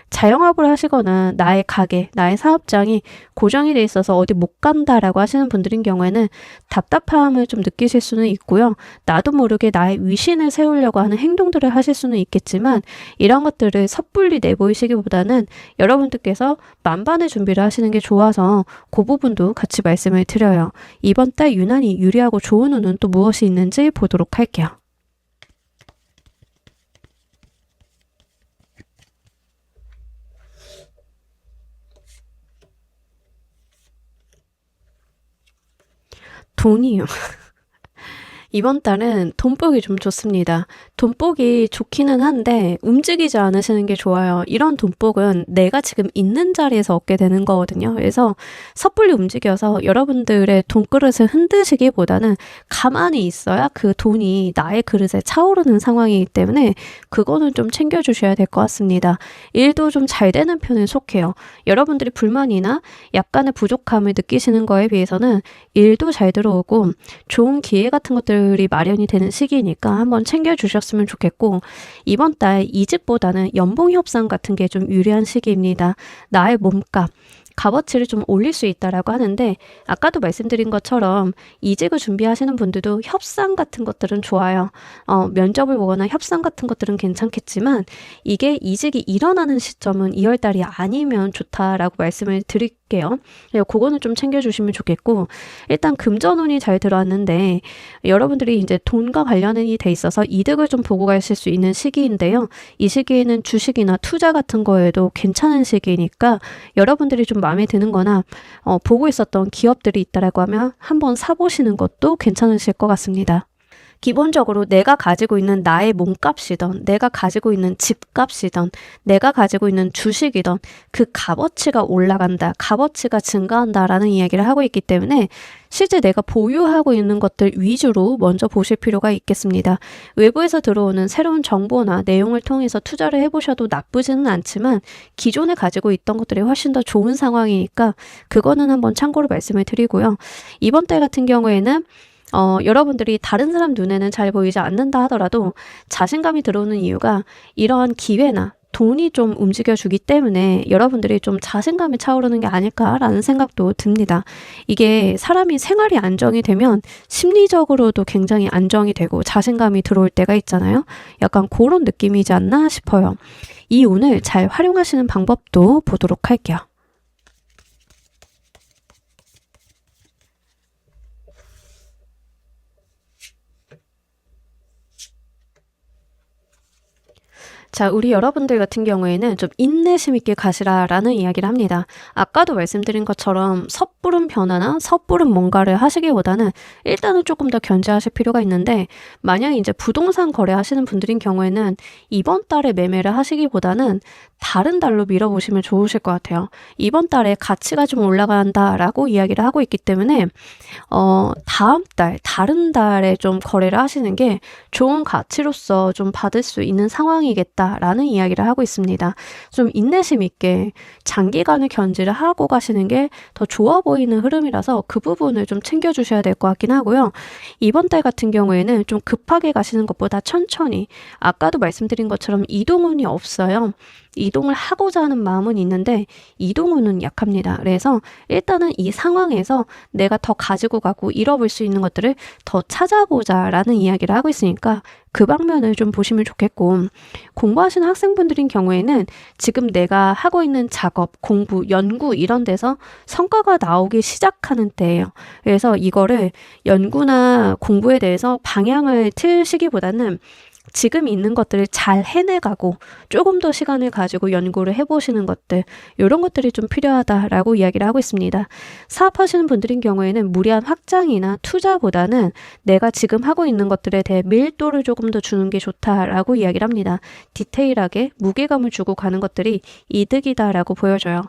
S1: 자영업을 하시거나 나의 가게, 나의 사업장이 고정이 돼 있어서 어디 못 간다라고 하시는 분들인 경우에는 답답함을 좀 느끼실 수는 있고요. 나도 모르게 나의 위신을 세우려고 하는 행동들을 하실 수는 있겠지만 이런 것들을 섣불리 내보이시기보다는 여러분들께서 만반의 준비를 하시는 게 좋아서 그 부분도 같이 말씀을 드려요. 이번 달 유난히 유리하고 좋은 운은 또 무엇이 있는지 보도록 할게요. 돈이요. 이번 달은 돈복이 좀 좋습니다. 돈복이 좋기는 한데 움직이지 않으시는 게 좋아요. 이런 돈복은 내가 지금 있는 자리에서 얻게 되는 거거든요. 그래서 섣불리 움직여서 여러분들의 돈그릇을 흔드시기보다는 가만히 있어야 그 돈이 나의 그릇에 차오르는 상황이기 때문에 그거는 좀 챙겨주셔야 될 것 같습니다. 일도 좀 잘 되는 편에 속해요. 여러분들이 불만이나 약간의 부족함을 느끼시는 거에 비해서는 일도 잘 들어오고 좋은 기회 같은 것들이 마련이 되는 시기니까 한번 챙겨주셨으면 좋겠고, 이번 달 이직보다는 연봉 협상 같은 게 좀 유리한 시기입니다. 나의 몸값, 값어치를 좀 올릴 수 있다라고 하는데, 아까도 말씀드린 것처럼 이직을 준비하시는 분들도 협상 같은 것들은 좋아요. 면접을 보거나 협상 같은 것들은 괜찮겠지만 이게 이직이 일어나는 시점은 2월달이 아니면 좋다라고 말씀을 드릴게요. 그거는 좀 챙겨주시면 좋겠고, 일단 금전운이 잘 들어왔는데 여러분들이 이제 돈과 관련이 돼 있어서 이득을 좀 보고 가실 수 있는 시기인데요. 이 시기에는 주식이나 투자 같은 거에도 괜찮은 시기니까 여러분들이 좀 마음에 드는 거나 보고 있었던 기업들이 있다라고 하면 한번 사보시는 것도 괜찮으실 것 같습니다. 기본적으로 내가 가지고 있는 나의 몸값이던, 내가 가지고 있는 집값이던, 내가 가지고 있는 주식이던 그 값어치가 올라간다, 값어치가 증가한다라는 이야기를 하고 있기 때문에 실제 내가 보유하고 있는 것들 위주로 먼저 보실 필요가 있겠습니다. 외부에서 들어오는 새로운 정보나 내용을 통해서 투자를 해보셔도 나쁘지는 않지만 기존에 가지고 있던 것들이 훨씬 더 좋은 상황이니까 그거는 한번 참고로 말씀을 드리고요. 이번 달 같은 경우에는 여러분들이 다른 사람 눈에는 잘 보이지 않는다 하더라도 자신감이 들어오는 이유가 이러한 기회나 돈이 좀 움직여주기 때문에 여러분들이 좀 자신감이 차오르는 게 아닐까라는 생각도 듭니다. 이게 사람이 생활이 안정이 되면 심리적으로도 굉장히 안정이 되고 자신감이 들어올 때가 있잖아요. 약간 그런 느낌이지 않나 싶어요. 이 운을 잘 활용하시는 방법도 보도록 할게요. 자, 우리 여러분들 같은 경우에는 좀 인내심 있게 가시라라는 이야기를 합니다. 아까도 말씀드린 것처럼 섣부른 변화나 섣부른 뭔가를 하시기보다는 일단은 조금 더 견제하실 필요가 있는데, 만약에 이제 부동산 거래하시는 분들인 경우에는 이번 달에 매매를 하시기보다는 다른 달로 밀어보시면 좋으실 것 같아요. 이번 달에 가치가 좀 올라간다라고 이야기를 하고 있기 때문에 다음 달, 다른 달에 좀 거래를 하시는 게 좋은 가치로서 좀 받을 수 있는 상황이겠다라는 이야기를 하고 있습니다. 좀 인내심 있게 장기간을 견지를 하고 가시는 게 더 좋아 보이는 흐름이라서 그 부분을 좀 챙겨주셔야 될 것 같긴 하고요. 이번 달 같은 경우에는 좀 급하게 가시는 것보다 천천히, 아까도 말씀드린 것처럼 이동운이 없어요. 이동을 하고자 하는 마음은 있는데 이동운은 약합니다. 그래서 일단은 이 상황에서 내가 더 가지고 가고 잃어볼 수 있는 것들을 더 찾아보자라는 이야기를 하고 있으니까 그 방면을 좀 보시면 좋겠고, 공부하시는 학생분들인 경우에는 지금 내가 하고 있는 작업, 공부, 연구 이런 데서 성과가 나오기 시작하는 때예요. 그래서 이거를 연구나 공부에 대해서 방향을 틀시기보다는 지금 있는 것들을 잘 해내가고 조금 더 시간을 가지고 연구를 해보시는 것들, 이런 것들이 좀 필요하다라고 이야기를 하고 있습니다. 사업하시는 분들인 경우에는 무리한 확장이나 투자보다는 내가 지금 하고 있는 것들에 대해 밀도를 조금 더 주는 게 좋다라고 이야기를 합니다. 디테일하게 무게감을 주고 가는 것들이 이득이다라고 보여져요.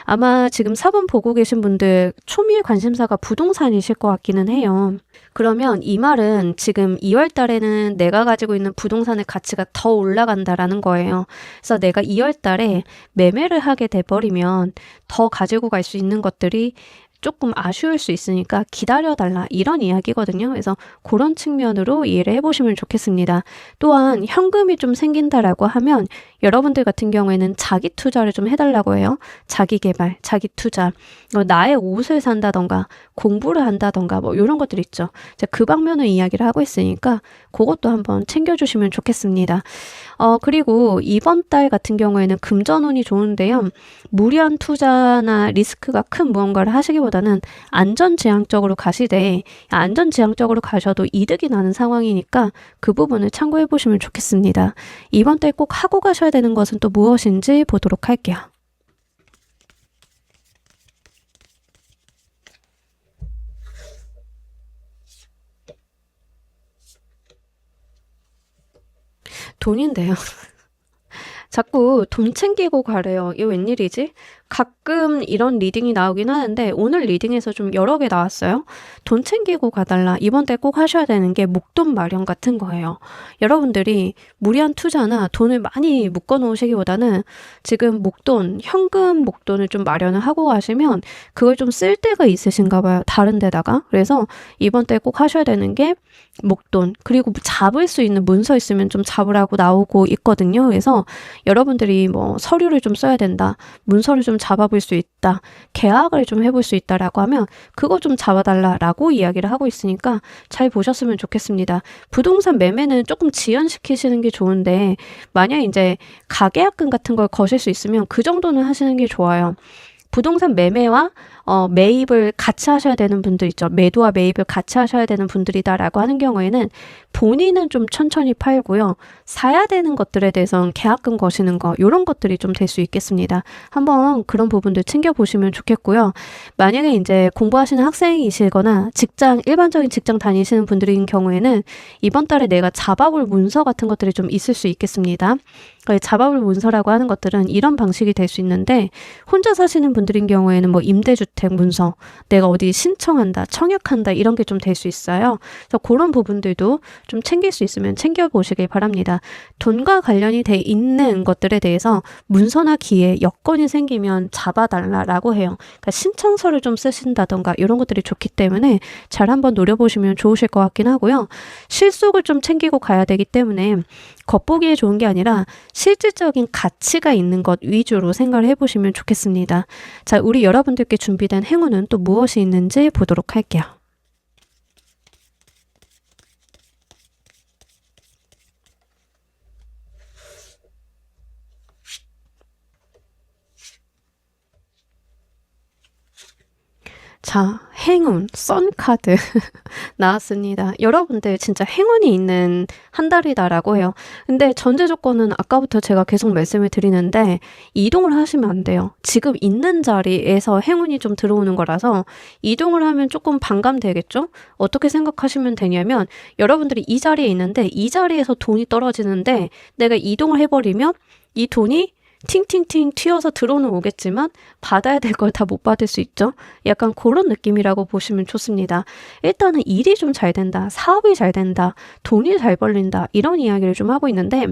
S1: 아마 지금 사본 보고 계신 분들 초미의 관심사가 부동산이실 것 같기는 해요. 그러면 이 말은 지금 2월 달에는 내가 가지고 있는 부동산의 가치가 더 올라간다라는 거예요. 그래서 내가 2월 달에 매매를 하게 돼버리면 더 가지고 갈 수 있는 것들이 조금 아쉬울 수 있으니까 기다려달라, 이런 이야기거든요. 그래서 그런 측면으로 이해를 해보시면 좋겠습니다. 또한 현금이 좀 생긴다라고 하면 여러분들 같은 경우에는 자기 투자를 좀 해달라고 해요. 자기 개발, 자기 투자, 나의 옷을 산다던가 공부를 한다던가 뭐 이런 것들 있죠. 그 방면을 이야기를 하고 있으니까 그것도 한번 챙겨주시면 좋겠습니다. 그리고 이번 달 같은 경우에는 금전운이 좋은데요. 무리한 투자나 리스크가 큰 무언가를 하시기보다는 안전지향적으로 가시되, 안전지향적으로 가셔도 이득이 나는 상황이니까 그 부분을 참고해 보시면 좋겠습니다. 이번 달 꼭 하고 가셔야 되는 것은 또 무엇인지 보도록 할게요. 돈인데요. 자꾸 돈 챙기고 가래요. 이거 웬일이지? 가끔 이런 리딩이 나오긴 하는데 오늘 리딩에서 좀 여러 개 나왔어요. 돈 챙기고 가달라. 이번 달 꼭 하셔야 되는 게 목돈 마련 같은 거예요. 여러분들이 무리한 투자나 돈을 많이 묶어 놓으시기보다는 지금 목돈, 현금 목돈을 좀 마련을 하고 가시면 그걸 좀 쓸 데가 있으신가 봐요. 다른 데다가. 그래서 이번 달 꼭 하셔야 되는 게 목돈, 그리고 잡을 수 있는 문서 있으면 좀 잡으라고 나오고 있거든요. 그래서 여러분들이 뭐 서류를 좀 써야 된다, 문서를 좀 잡아볼 수 있다, 계약을 좀 해볼 수 있다라고 하면 그거 좀 잡아달라라고 이야기를 하고 있으니까 잘 보셨으면 좋겠습니다. 부동산 매매는 조금 지연시키시는 게 좋은데 만약 이제 가계약금 같은 걸 거실 수 있으면 그 정도는 하시는 게 좋아요. 부동산 매매와 매입을 같이 하셔야 되는 분들 있죠. 매도와 매입을 같이 하셔야 되는 분들이다라고 하는 경우에는 본인은 좀 천천히 팔고요. 사야 되는 것들에 대해서는 계약금 거시는 거, 이런 것들이 좀 될 수 있겠습니다. 한번 그런 부분들 챙겨보시면 좋겠고요. 만약에 이제 공부하시는 학생이시거나 일반적인 직장 다니시는 분들인 경우에는 이번 달에 내가 잡아볼 문서 같은 것들이 좀 있을 수 있겠습니다. 잡아볼 문서라고 하는 것들은 이런 방식이 될 수 있는데, 혼자 사시는 분들인 경우에는 뭐 임대주택 문서, 내가 어디 신청한다, 청약한다, 이런 게 좀 될 수 있어요. 그래서 그런 부분들도 좀 챙길 수 있으면 챙겨보시길 바랍니다. 돈과 관련이 돼 있는 것들에 대해서 문서나 기에 여건이 생기면 잡아달라고 해요. 그러니까 신청서를 좀 쓰신다던가 이런 것들이 좋기 때문에 잘 한번 노려보시면 좋으실 것 같긴 하고요. 실속을 좀 챙기고 가야 되기 때문에 겉보기에 좋은 게 아니라 실질적인 가치가 있는 것 위주로 생각을 해보시면 좋겠습니다. 자, 우리 여러분들께 준비된 행운은 또 무엇이 있는지 보도록 할게요. 자, 행운, 썬카드 나왔습니다. 여러분들 진짜 행운이 있는 한 달이다라고 해요. 근데 전제 조건은 아까부터 제가 계속 말씀을 드리는데 이동을 하시면 안 돼요. 지금 있는 자리에서 행운이 좀 들어오는 거라서 이동을 하면 조금 반감되겠죠? 어떻게 생각하시면 되냐면, 여러분들이 이 자리에 있는데 이 자리에서 돈이 떨어지는데 내가 이동을 해버리면 이 돈이 팅팅팅 튀어서 들어오는 오겠지만 받아야 될 걸 다 못 받을 수 있죠. 약간 그런 느낌이라고 보시면 좋습니다. 일단은 일이 좀 잘 된다, 사업이 잘 된다, 돈이 잘 벌린다, 이런 이야기를 좀 하고 있는데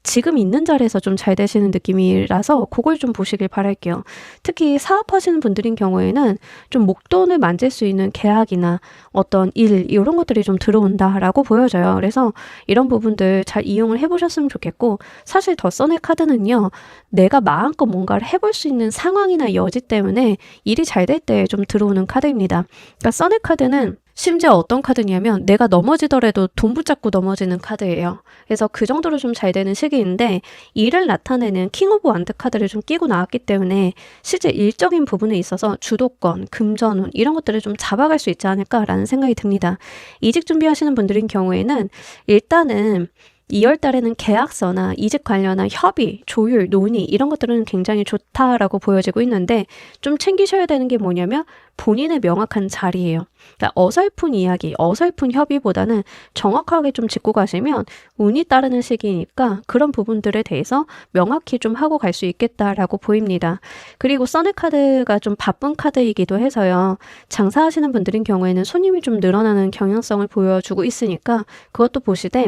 S1: 지금 있는 자리에서 좀 잘 되시는 느낌이라서 그걸 좀 보시길 바랄게요. 특히 사업하시는 분들인 경우에는 좀 목돈을 만질 수 있는 계약이나 어떤 일, 이런 것들이 좀 들어온다라고 보여져요. 그래서 이런 부분들 잘 이용을 해보셨으면 좋겠고, 사실 더 써의 카드는요, 내가 마음껏 뭔가를 해볼 수 있는 상황이나 여지 때문에 일이 잘 될 때 좀 들어오는 카드입니다. 그러니까 써의 카드는 심지어 어떤 카드냐면 내가 넘어지더라도 돈 붙잡고 넘어지는 카드예요. 그래서 그 정도로 좀 잘 되는 시기인데, 이를 나타내는 킹 오브 완드 카드를 좀 끼고 나왔기 때문에 실제 일적인 부분에 있어서 주도권, 금전운, 이런 것들을 좀 잡아갈 수 있지 않을까라는 생각이 듭니다. 이직 준비하시는 분들인 경우에는 일단은 2월 달에는 계약서나 이직 관련한 협의, 조율, 논의, 이런 것들은 굉장히 좋다라고 보여지고 있는데, 좀 챙기셔야 되는 게 뭐냐면 본인의 명확한 자리예요. 그러니까 어설픈 이야기, 어설픈 협의보다는 정확하게 좀 짚고 가시면 운이 따르는 시기니까 그런 부분들에 대해서 명확히 좀 하고 갈 수 있겠다라고 보입니다. 그리고 써네 카드가 좀 바쁜 카드이기도 해서요, 장사하시는 분들인 경우에는 손님이 좀 늘어나는 경향성을 보여주고 있으니까 그것도 보시되,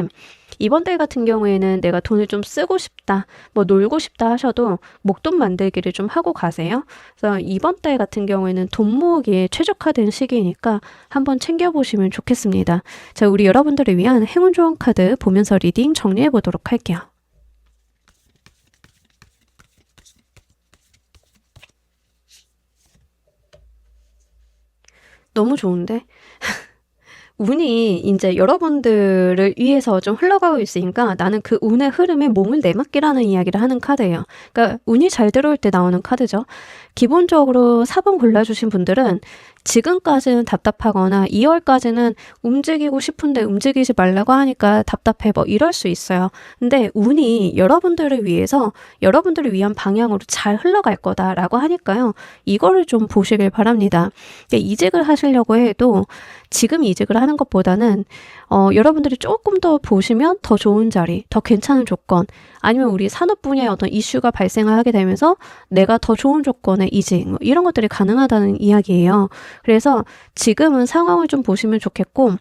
S1: 이번 달 같은 경우에는 내가 돈을 좀 쓰고 싶다, 뭐 놀고 싶다 하셔도 목돈 만들기를 좀 하고 가세요. 그래서 이번 달 같은 경우에는 돈 모으기에 최적화된 시기이니까 한번 챙겨보시면 좋겠습니다. 자, 우리 여러분들을 위한 행운 조언 카드 보면서 리딩 정리해 보도록 할게요. 너무 좋은데? 운이 이제 여러분들을 위해서 좀 흘러가고 있으니까 나는 그 운의 흐름에 몸을 내맡기라는 이야기를 하는 카드예요. 그러니까 운이 잘 들어올 때 나오는 카드죠. 기본적으로 4번 골라주신 분들은 지금까지는 답답하거나 2월까지는 움직이고 싶은데 움직이지 말라고 하니까 답답해, 뭐 이럴 수 있어요. 근데 운이 여러분들을 위해서, 여러분들을 위한 방향으로 잘 흘러갈 거다라고 하니까요, 이거를 좀 보시길 바랍니다. 이직을 하시려고 해도 지금 이직을 하는 것보다는 여러분들이 조금 더 보시면 더 좋은 자리, 더 괜찮은 조건, 아니면 우리 산업 분야에 어떤 이슈가 발생을 하게 되면서 내가 더 좋은 조건의 이직, 뭐 이런 것들이 가능하다는 이야기예요. 그래서 지금은 상황을 좀 보시면 좋겠고,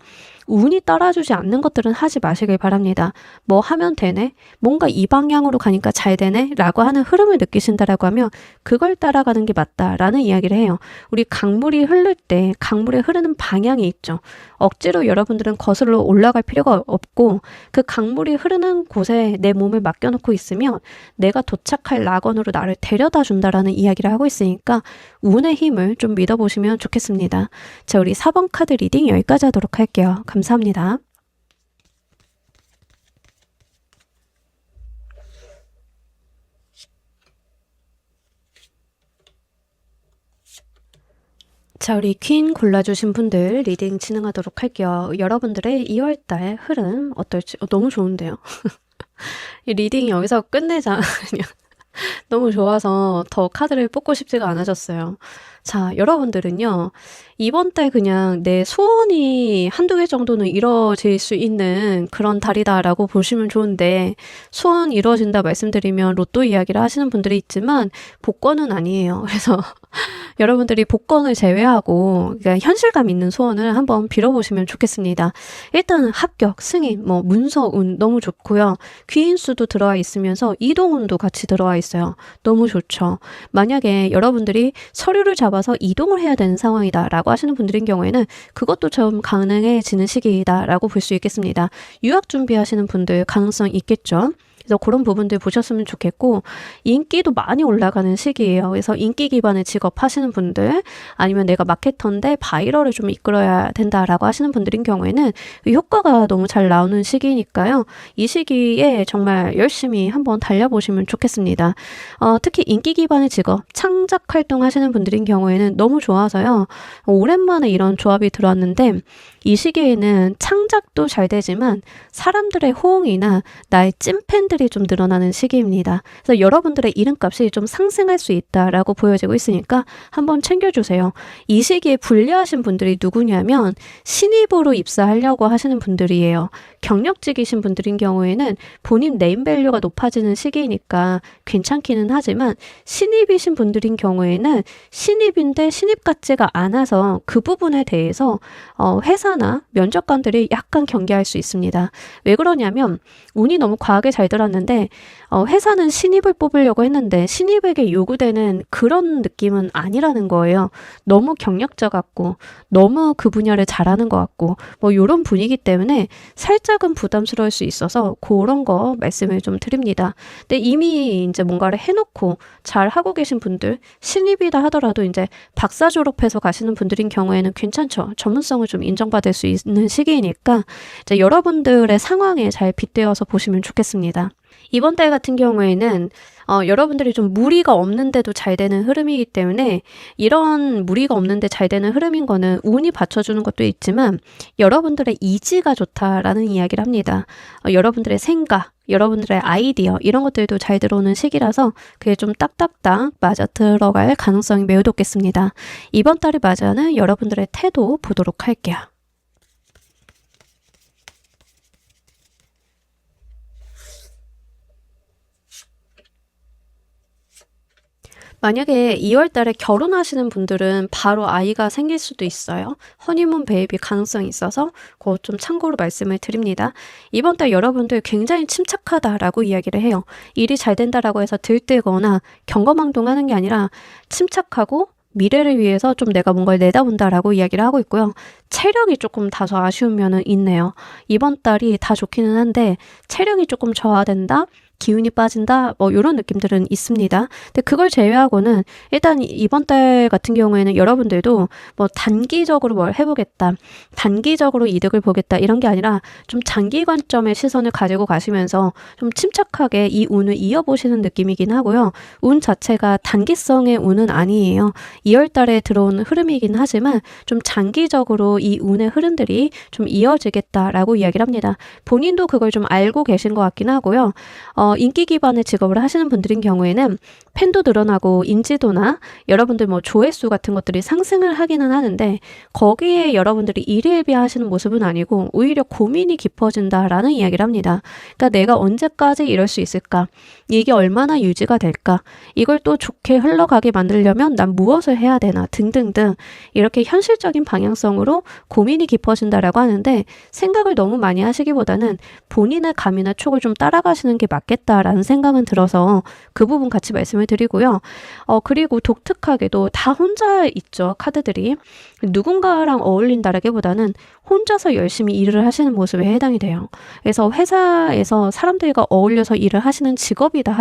S1: 운이 따라주지 않는 것들은 하지 마시길 바랍니다. 뭐 하면 되네? 뭔가 이 방향으로 가니까 잘 되네? 라고 하는 흐름을 느끼신다라고 하면 그걸 따라가는 게 맞다라는 이야기를 해요. 우리 강물이 흐를 때 강물의 흐르는 방향이 있죠. 억지로 여러분들은 거슬러 올라갈 필요가 없고 그 강물이 흐르는 곳에 내 몸을 맡겨놓고 있으면 내가 도착할 낙원으로 나를 데려다 준다라는 이야기를 하고 있으니까 운의 힘을 좀 믿어보시면 좋겠습니다. 자, 우리 4번 카드 리딩 여기까지 하도록 할게요. 감사합니다. 자, 우리 퀸 골라주신 분들 리딩 진행하도록 할게요. 여러분들의 2월달 흐름 어떨지 너무 좋은데요. 이 리딩 여기서 끝내자. 그냥 너무 좋아서 더 카드를 뽑고 싶지가 않아졌어요. 자, 여러분들은요, 이번 달 그냥 내 소원이 한두 개 정도는 이루어질 수 있는 그런 달이다라고 보시면 좋은데, 소원 이루어진다 말씀드리면 로또 이야기를 하시는 분들이 있지만, 복권은 아니에요. 그래서 여러분들이 복권을 제외하고 그러니까 현실감 있는 소원을 한번 빌어보시면 좋겠습니다. 일단은 합격, 승인, 뭐 문서운 너무 좋고요. 귀인수도 들어와 있으면서 이동운도 같이 들어와 있어요. 너무 좋죠. 만약에 여러분들이 서류를 잡아서 이동을 해야 되는 상황이다 라고 하시는 분들인 경우에는 그것도 좀 가능해지는 시기이다 라고 볼 수 있겠습니다. 유학 준비하시는 분들 가능성 있겠죠. 그래서 그런 부분들 보셨으면 좋겠고 인기도 많이 올라가는 시기예요. 그래서 인기 기반의 직업 하시는 분들 아니면 내가 마케터인데 바이럴을 좀 이끌어야 된다라고 하시는 분들인 경우에는 효과가 너무 잘 나오는 시기니까요. 이 시기에 정말 열심히 한번 달려보시면 좋겠습니다. 특히 인기 기반의 직업, 창작 활동 하시는 분들인 경우에는 너무 좋아서요. 오랜만에 이런 조합이 들어왔는데 이 시기에는 창작도 잘 되지만 사람들의 호응이나 나의 찐팬들이 좀 늘어나는 시기입니다. 그래서 여러분들의 이름값이 좀 상승할 수 있다라고 보여지고 있으니까 한번 챙겨주세요. 이 시기에 불리하신 분들이 누구냐면 신입으로 입사하려고 하시는 분들이에요. 경력직이신 분들인 경우에는 본인 네임밸류가 높아지는 시기이니까 괜찮기는 하지만 신입이신 분들인 경우에는 신입인데 신입 같지가 않아서 그 부분에 대해서 회사나 면접관들이 약간 경계할 수 있습니다. 왜 그러냐면 운이 너무 과하게 잘 들었는데 회사는 신입을 뽑으려고 했는데 신입에게 요구되는 그런 느낌은 아니라는 거예요. 너무 경력자 같고 너무 그 분야를 잘하는 것 같고 뭐 이런 분위기 때문에 살짝은 부담스러울 수 있어서 그런 거 말씀을 좀 드립니다. 근데 이미 이제 뭔가를 해놓고 잘 하고 계신 분들 신입이다 하더라도 이제 박사 졸업해서 가시는 분들인 경우에는 괜찮죠. 전문성을 좀 인정받을 수 있는 시기이니까 이제 여러분들의 상황에 잘 빗대어서 보시면 좋겠습니다. 이번 달 같은 경우에는 여러분들이 좀 무리가 없는데도 잘 되는 흐름이기 때문에 이런 무리가 없는데 잘 되는 흐름인 거는 운이 받쳐주는 것도 있지만 여러분들의 이지가 좋다라는 이야기를 합니다. 여러분들의 생각, 여러분들의 아이디어 이런 것들도 잘 들어오는 시기라서 그게 좀 딱딱딱 맞아 들어갈 가능성이 매우 높겠습니다. 이번 달에 맞이하는 여러분들의 태도 보도록 할게요. 만약에 2월 달에 결혼하시는 분들은 바로 아이가 생길 수도 있어요. 허니문 베이비 가능성이 있어서 그거 좀 참고로 말씀을 드립니다. 이번 달 여러분들 굉장히 침착하다라고 이야기를 해요. 일이 잘 된다라고 해서 들뜨거나 경거망동하는 게 아니라 침착하고 미래를 위해서 좀 내가 뭔가를 내다본다라고 이야기를 하고 있고요. 체력이 조금 다소 아쉬운 면은 있네요. 이번 달이 다 좋기는 한데 체력이 조금 저하된다? 기운이 빠진다 뭐 이런 느낌들은 있습니다. 근데 그걸 제외하고는 일단 이번 달 같은 경우에는 여러분들도 뭐 단기적으로 뭘 해보겠다, 단기적으로 이득을 보겠다 이런 게 아니라 좀 장기 관점의 시선을 가지고 가시면서 좀 침착하게 이 운을 이어보시는 느낌이긴 하고요. 운 자체가 단기성의 운은 아니에요. 2월 달에 들어온 흐름이긴 하지만 좀 장기적으로 이 운의 흐름들이 좀 이어지겠다라고 이야기를 합니다. 본인도 그걸 좀 알고 계신 것 같긴 하고요. 인기 기반의 직업을 하시는 분들인 경우에는 팬도 늘어나고 인지도나 여러분들 뭐 조회수 같은 것들이 상승을 하기는 하는데 거기에 여러분들이 일희일비하시는 모습은 아니고 오히려 고민이 깊어진다라는 이야기를 합니다. 그러니까 내가 언제까지 이럴 수 있을까? 이게 얼마나 유지가 될까? 이걸 또 좋게 흘러가게 만들려면 난 무엇을 해야 되나? 등등등 이렇게 현실적인 방향성으로 고민이 깊어진다라고 하는데 생각을 너무 많이 하시기보다는 본인의 감이나 촉을 좀 따라가시는 게 맞겠다라는 생각은 들어서 그 부분 같이 말씀을 드리고요. 그리고 독특하게도 다 혼자 있죠. 카드들이. 누군가랑 어울린다라기보다는 혼자서 열심히 일을 하시는 모습에 해당이 돼요. 그래서 회사에서 사람들과 어울려서 일을 하시는 직업이다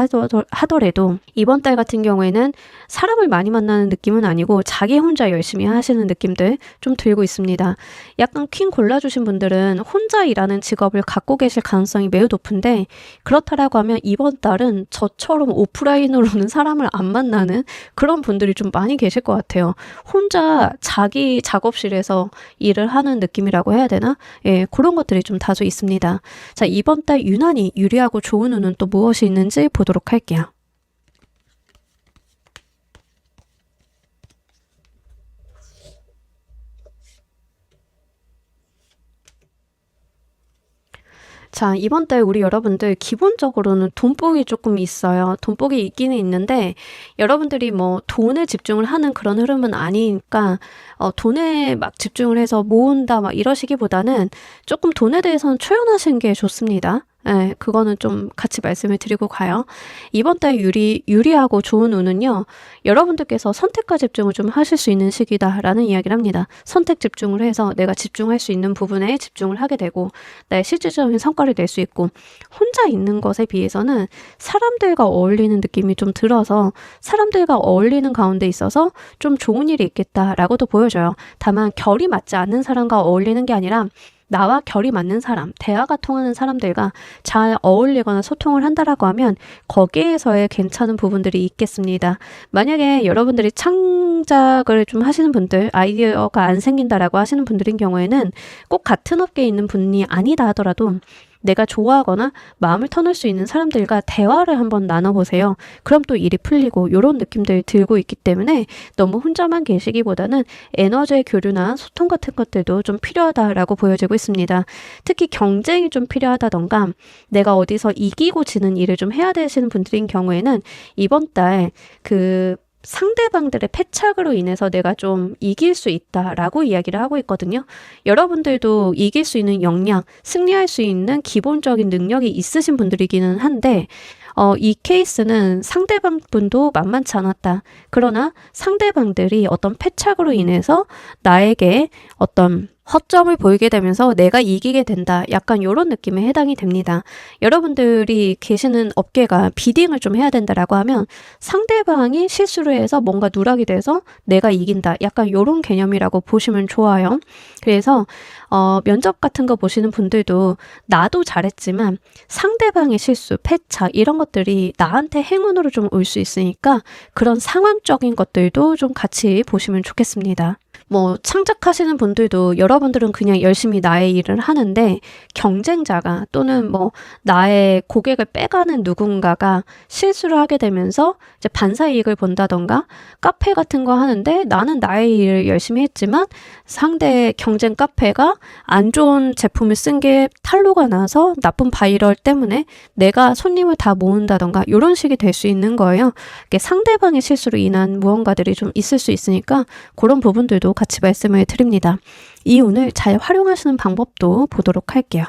S1: 하더라도 이번 달 같은 경우에는 사람을 많이 만나는 느낌은 아니고 자기 혼자 열심히 하시는 느낌들 좀 들고 있습니다. 약간 퀸 골라주신 분들은 혼자 일하는 직업을 갖고 계실 가능성이 매우 높은데 그렇다라고 하면 이번 달은 저처럼 오프라인으로는 사람을 안 만나는 그런 분들이 좀 많이 계실 것 같아요. 혼자 자기 작업실에서 일을 하는 느낌이라고 해야 되나? 예, 그런 것들이 좀 다소 있습니다. 자, 이번 달 유난히 유리하고 좋은 운은 또 무엇이 있는지 보도록 할게요. 자, 이번 달 우리 여러분들 기본적으로는 돈복이 조금 있어요. 돈복이 있기는 있는데 여러분들이 뭐 돈에 집중을 하는 그런 흐름은 아니니까 돈에 막 집중을 해서 모은다 막 이러시기보다는 조금 돈에 대해서는 초연하시는 게 좋습니다. 네, 그거는 좀 같이 말씀을 드리고 가요. 이번 달 유리하고 좋은 운은요, 여러분들께서 선택과 집중을 좀 하실 수 있는 시기다라는 이야기를 합니다. 선택 집중을 해서 내가 집중할 수 있는 부분에 집중을 하게 되고, 나의 실질적인 성과를 낼 수 있고, 혼자 있는 것에 비해서는 사람들과 어울리는 느낌이 좀 들어서, 사람들과 어울리는 가운데 있어서 좀 좋은 일이 있겠다라고도 보여져요. 다만, 결이 맞지 않는 사람과 어울리는 게 아니라, 나와 결이 맞는 사람, 대화가 통하는 사람들과 잘 어울리거나 소통을 한다라고 하면 거기에서의 괜찮은 부분들이 있겠습니다. 만약에 여러분들이 창작을 좀 하시는 분들, 아이디어가 안 생긴다라고 하시는 분들인 경우에는 꼭 같은 업계에 있는 분이 아니다 하더라도 내가 좋아하거나 마음을 터놓을 수 있는 사람들과 대화를 한번 나눠보세요. 그럼 또 일이 풀리고 이런 느낌들 들고 있기 때문에 너무 혼자만 계시기보다는 에너지의 교류나 소통 같은 것들도 좀 필요하다라고 보여지고 있습니다. 특히 경쟁이 좀 필요하다던가 내가 어디서 이기고 지는 일을 좀 해야 되시는 분들인 경우에는 이번 달 상대방들의 패착으로 인해서 내가 좀 이길 수 있다라고 이야기를 하고 있거든요. 여러분들도 이길 수 있는 역량, 승리할 수 있는 기본적인 능력이 있으신 분들이기는 한데 이 케이스는 상대방 분도 만만치 않았다. 그러나 상대방들이 어떤 패착으로 인해서 나에게 어떤 허점을 보이게 되면서 내가 이기게 된다. 약간 이런 느낌에 해당이 됩니다. 여러분들이 계시는 업계가 비딩을 좀 해야 된다라고 하면 상대방이 실수를 해서 뭔가 누락이 돼서 내가 이긴다. 약간 이런 개념이라고 보시면 좋아요. 그래서 면접 같은 거 보시는 분들도 나도 잘했지만 상대방의 실수, 패착 이런 것들이 나한테 행운으로 좀 올 수 있으니까 그런 상황적인 것들도 좀 같이 보시면 좋겠습니다. 뭐 창작하시는 분들도 여러분들은 그냥 열심히 나의 일을 하는데 경쟁자가 또는 뭐 나의 고객을 빼가는 누군가가 실수를 하게 되면서 이제 반사이익을 본다던가 카페 같은 거 하는데 나는 나의 일을 열심히 했지만 상대 경쟁 카페가 안 좋은 제품을 쓴 게 탄로가 나서 나쁜 바이럴 때문에 내가 손님을 다 모은다던가 이런 식이 될 수 있는 거예요. 상대방의 실수로 인한 무언가들이 좀 있을 수 있으니까 그런 부분들도 같이 말씀을 드립니다. 이 운을 잘 활용하시는 방법도 보도록 할게요.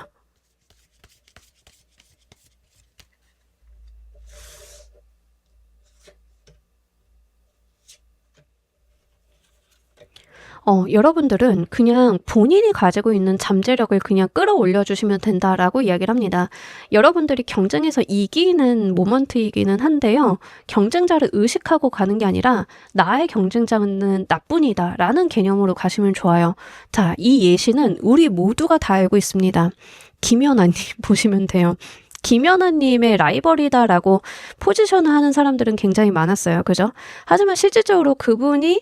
S1: 여러분들은 그냥 본인이 가지고 있는 잠재력을 그냥 끌어올려 주시면 된다라고 이야기를 합니다. 여러분들이 경쟁에서 이기는 모먼트이기는 한데요. 경쟁자를 의식하고 가는 게 아니라 나의 경쟁자는 나뿐이다 라는 개념으로 가시면 좋아요. 자, 이 예시는 우리 모두가 다 알고 있습니다. 김연아님 보시면 돼요. 김연아님의 라이벌이다라고 포지션을 하는 사람들은 굉장히 많았어요. 그죠? 하지만 실질적으로 그분이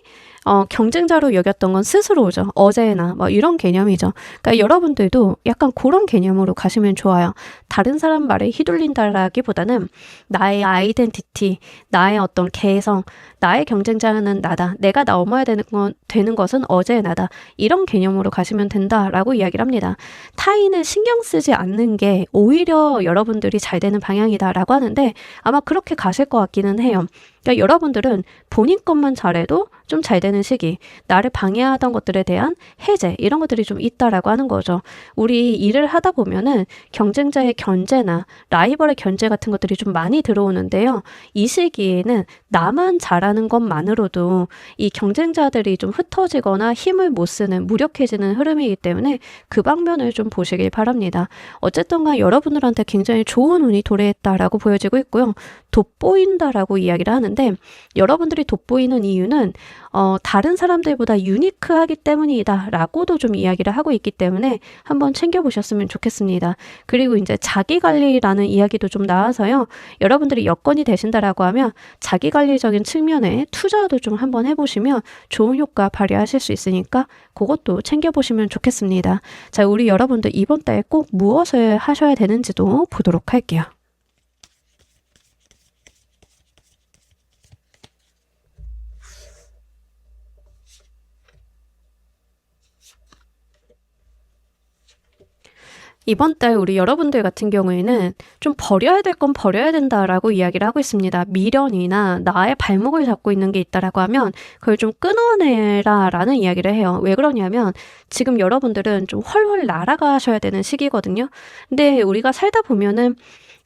S1: 경쟁자로 여겼던 건 스스로죠. 어제나 뭐 이런 개념이죠. 그러니까 여러분들도 약간 그런 개념으로 가시면 좋아요. 다른 사람 말에 휘둘린다라기보다는 나의 아이덴티티, 나의 어떤 개성, 나의 경쟁자는 나다. 내가 넘어야 되는 것은 어제의 나다. 이런 개념으로 가시면 된다라고 이야기를 합니다. 타인을 신경 쓰지 않는 게 오히려 여러분들이 잘 되는 방향이다라고 하는데 아마 그렇게 가실 것 같기는 해요. 그러니까 여러분들은 본인 것만 잘해도 좀 잘 되는 시기, 나를 방해하던 것들에 대한 해제, 이런 것들이 좀 있다라고 하는 거죠. 우리 일을 하다 보면은 경쟁자의 견제나 라이벌의 견제 같은 것들이 좀 많이 들어오는데요. 이 시기에는 나만 잘하는 것만으로도 이 경쟁자들이 좀 흩어지거나 힘을 못 쓰는 무력해지는 흐름이기 때문에 그 방면을 좀 보시길 바랍니다. 어쨌든 간 여러분들한테 굉장히 좋은 운이 도래했다라고 보여지고 있고요. 돋보인다라고 이야기를 하는데 여러분들이 돋보이는 이유는 다른 사람들보다 유니크하기 때문이다 라고도 좀 이야기를 하고 있기 때문에 한번 챙겨보셨으면 좋겠습니다. 그리고 이제 자기관리라는 이야기도 좀 나와서요. 여러분들이 여건이 되신다라고 하면 자기관리적인 측면에 투자도 좀 한번 해보시면 좋은 효과 발휘하실 수 있으니까 그것도 챙겨보시면 좋겠습니다. 자, 우리 여러분들 이번 달 꼭 무엇을 하셔야 되는지도 보도록 할게요. 이번 달 우리 여러분들 같은 경우에는 좀 버려야 될 건 버려야 된다라고 이야기를 하고 있습니다. 미련이나 나의 발목을 잡고 있는 게 있다라고 하면 그걸 좀 끊어내라라는 이야기를 해요. 왜 그러냐면 지금 여러분들은 좀 훨훨 날아가셔야 되는 시기거든요. 근데 우리가 살다 보면은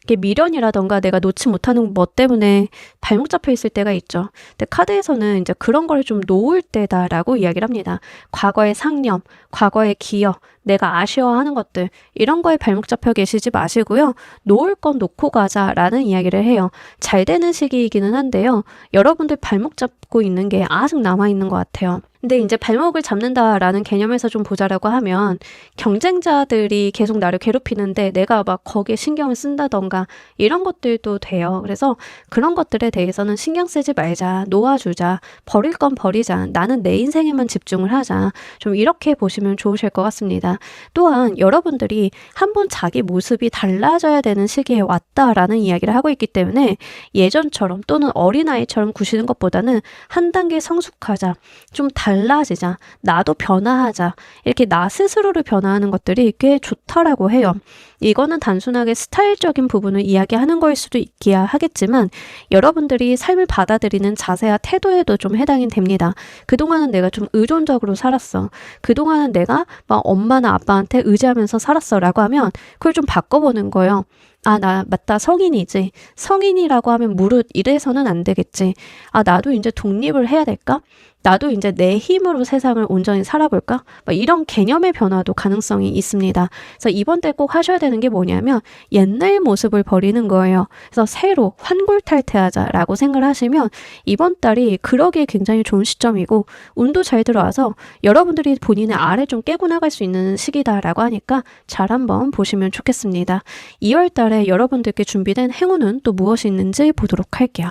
S1: 이게 미련이라던가 내가 놓지 못하는 뭐 때문에 발목 잡혀 있을 때가 있죠. 근데 카드에서는 이제 그런 걸 좀 놓을 때다라고 이야기를 합니다. 과거의 상념, 과거의 기억, 내가 아쉬워하는 것들 이런 거에 발목 잡혀 계시지 마시고요. 놓을 건 놓고 가자라는 이야기를 해요. 잘 되는 시기이기는 한데요. 여러분들 발목 잡고 있는 게 아직 남아있는 것 같아요. 근데 이제 발목을 잡는다라는 개념에서 좀 보자라고 하면 경쟁자들이 계속 나를 괴롭히는데 내가 막 거기에 신경을 쓴다던가 이런 것들도 돼요. 그래서 그런 것들에 대해서는 신경 쓰지 말자, 놓아주자, 버릴 건 버리자, 나는 내 인생에만 집중을 하자. 좀 이렇게 보시면 좋으실 것 같습니다. 또한 여러분들이 한번 자기 모습이 달라져야 되는 시기에 왔다라는 이야기를 하고 있기 때문에 예전처럼 또는 어린아이처럼 구시는 것보다는 한 단계 성숙하자, 좀 달라지자, 나도 변화하자, 이렇게 나 스스로를 변화하는 것들이 꽤 좋다라고 해요. 이거는 단순하게 스타일적인 부분을 이야기하는 거일 수도 있기야 하겠지만 여러분들이 삶을 받아들이는 자세와 태도에도 좀 해당이 됩니다. 그동안은 내가 좀 의존적으로 살았어. 그동안은 내가 막 엄마나 아빠한테 의지하면서 살았어 라고 하면 그걸 좀 바꿔보는 거예요. 아, 나 맞다. 성인이지. 성인이라고 하면 무릇 이래서는 안 되겠지. 아, 나도 이제 독립을 해야 될까? 나도 이제 내 힘으로 세상을 온전히 살아볼까? 이런 개념의 변화도 가능성이 있습니다. 그래서 이번 달 꼭 하셔야 되는 게 뭐냐면 옛날 모습을 버리는 거예요. 그래서 새로 환골탈태하자라고 생각을 하시면 이번 달이 그러기에 굉장히 좋은 시점이고 운도 잘 들어와서 여러분들이 본인의 알을 좀 깨고 나갈 수 있는 시기다라고 하니까 잘 한번 보시면 좋겠습니다. 2월 달에 여러분들께 준비된 행운은 또 무엇이 있는지 보도록 할게요.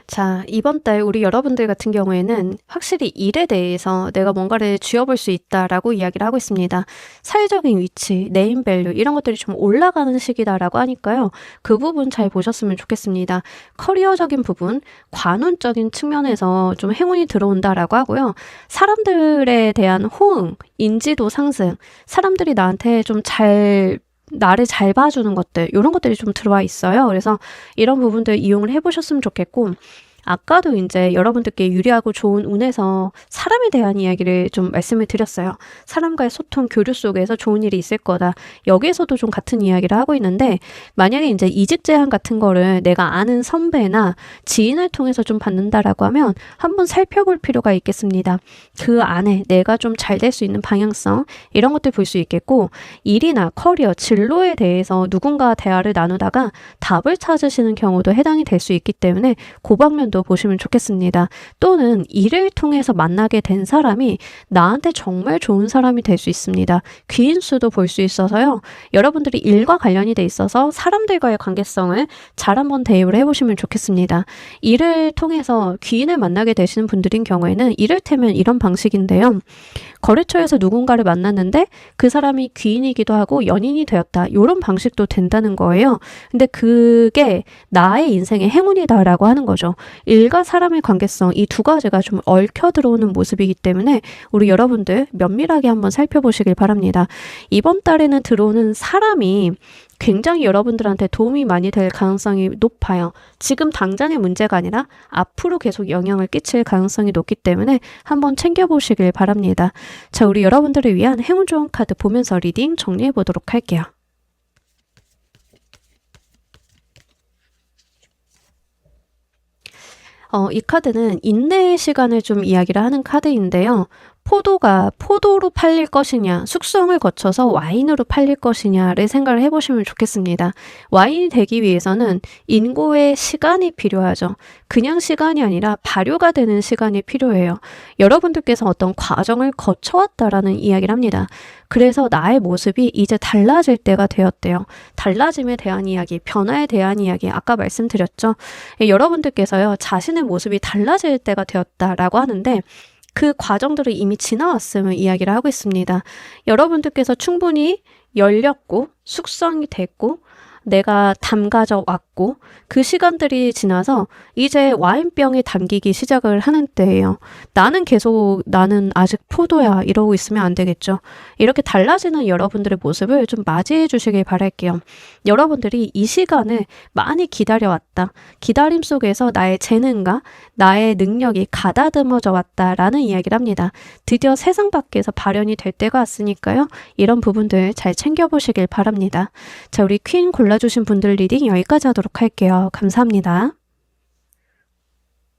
S1: 자, 이번 달 우리 여러분들 같은 경우에는 확실히 일에 대해서 내가 뭔가를 쥐어볼 수 있다라고 이야기를 하고 있습니다. 사회적인 위치, 네임밸류 이런 것들이 좀 올라가는 시기다라고 하니까요. 그 부분 잘 보셨으면 좋겠습니다. 커리어적인 부분, 관운적인 측면에서 좀 행운이 들어온다라고 하고요. 사람들에 대한 호응, 인지도 상승, 사람들이 나한테 나를 잘 봐주는 것들 이런 것들이 좀 들어와 있어요. 그래서 이런 부분들 이용을 해보셨으면 좋겠고 아까도 이제 여러분들께 유리하고 좋은 운에서 사람에 대한 이야기를 좀 말씀을 드렸어요. 사람과의 소통, 교류 속에서 좋은 일이 있을 거다. 여기에서도 좀 같은 이야기를 하고 있는데 만약에 이제 이직 제안 같은 거를 내가 아는 선배나 지인을 통해서 좀 받는다라고 하면 한번 살펴볼 필요가 있겠습니다. 그 안에 내가 좀 잘 될 수 있는 방향성 이런 것들 볼 수 있겠고 일이나 커리어, 진로에 대해서 누군가 대화를 나누다가 답을 찾으시는 경우도 해당이 될 수 있기 때문에 그 방면 측면도 보시면 좋겠습니다. 또는 일을 통해서 만나게 된 사람이 나한테 정말 좋은 사람이 될 수 있습니다. 귀인수도 볼 수 있어서요. 여러분들이 일과 관련이 돼 있어서 사람들과의 관계성을 잘 한번 대입을 해보시면 좋겠습니다. 일을 통해서 귀인을 만나게 되시는 분들인 경우에는 이를테면 이런 방식인데요. 거래처에서 누군가를 만났는데 그 사람이 귀인이기도 하고 연인이 되었다. 이런 방식도 된다는 거예요. 근데 그게 나의 인생의 행운이다라고 하는 거죠. 일과 사람의 관계성, 이 두 가지가 좀 얽혀 들어오는 모습이기 때문에 우리 여러분들 면밀하게 한번 살펴보시길 바랍니다. 이번 달에는 들어오는 사람이 굉장히 여러분들한테 도움이 많이 될 가능성이 높아요. 지금 당장의 문제가 아니라 앞으로 계속 영향을 끼칠 가능성이 높기 때문에 한번 챙겨보시길 바랍니다. 자, 우리 여러분들을 위한 행운 좋은 카드 보면서 리딩 정리해 보도록 할게요. 이 카드는 인내의 시간을 좀 이야기를 하는 카드인데요. 포도가 포도로 팔릴 것이냐, 숙성을 거쳐서 와인으로 팔릴 것이냐를 생각을 해보시면 좋겠습니다. 와인이 되기 위해서는 인고의 시간이 필요하죠. 그냥 시간이 아니라 발효가 되는 시간이 필요해요. 여러분들께서 어떤 과정을 거쳐왔다라는 이야기를 합니다. 그래서 나의 모습이 이제 달라질 때가 되었대요. 달라짐에 대한 이야기, 변화에 대한 이야기, 아까 말씀드렸죠. 여러분들께서요, 자신의 모습이 달라질 때가 되었다라고 하는데 그 과정들을 이미 지나왔음을 이야기를 하고 있습니다. 여러분들께서 충분히 열렸고 숙성이 됐고 내가 담가져 왔고 그 시간들이 지나서 이제 와인병에 담기기 시작을 하는 때예요. 나는 아직 포도야 이러고 있으면 안 되겠죠. 이렇게 달라지는 여러분들의 모습을 좀 맞이해 주시길 바랄게요. 여러분들이 이 시간을 많이 기다려왔다. 기다림 속에서 나의 재능과 나의 능력이 가다듬어져 왔다라는 이야기를 합니다. 드디어 세상 밖에서 발현이 될 때가 왔으니까요. 이런 부분들 잘 챙겨보시길 바랍니다. 자, 우리 퀸 골라주신 분들 리딩 여기까지 하도록 할게요. 감사합니다.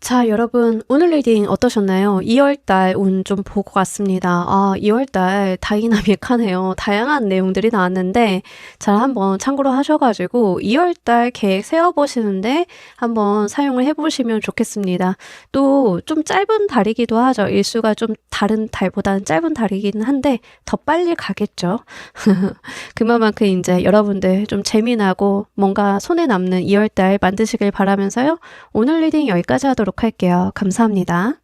S1: 자, 여러분 오늘 리딩 어떠셨나요? 2월달 운 좀 보고 갔습니다. 2월달 다이나믹하네요. 다양한 내용들이 나왔는데 잘 한번 참고로 하셔가지고 2월달 계획 세워보시는데 한번 사용을 해보시면 좋겠습니다. 또 좀 짧은 달이기도 하죠. 일수가 좀 다른 달보다는 짧은 달이긴 한데 더 빨리 가겠죠. 그만큼 이제 여러분들 좀 재미나고 뭔가 손에 남는 2월달 만드시길 바라면서요. 오늘 리딩 여기까지 하도록 할게요. 감사합니다.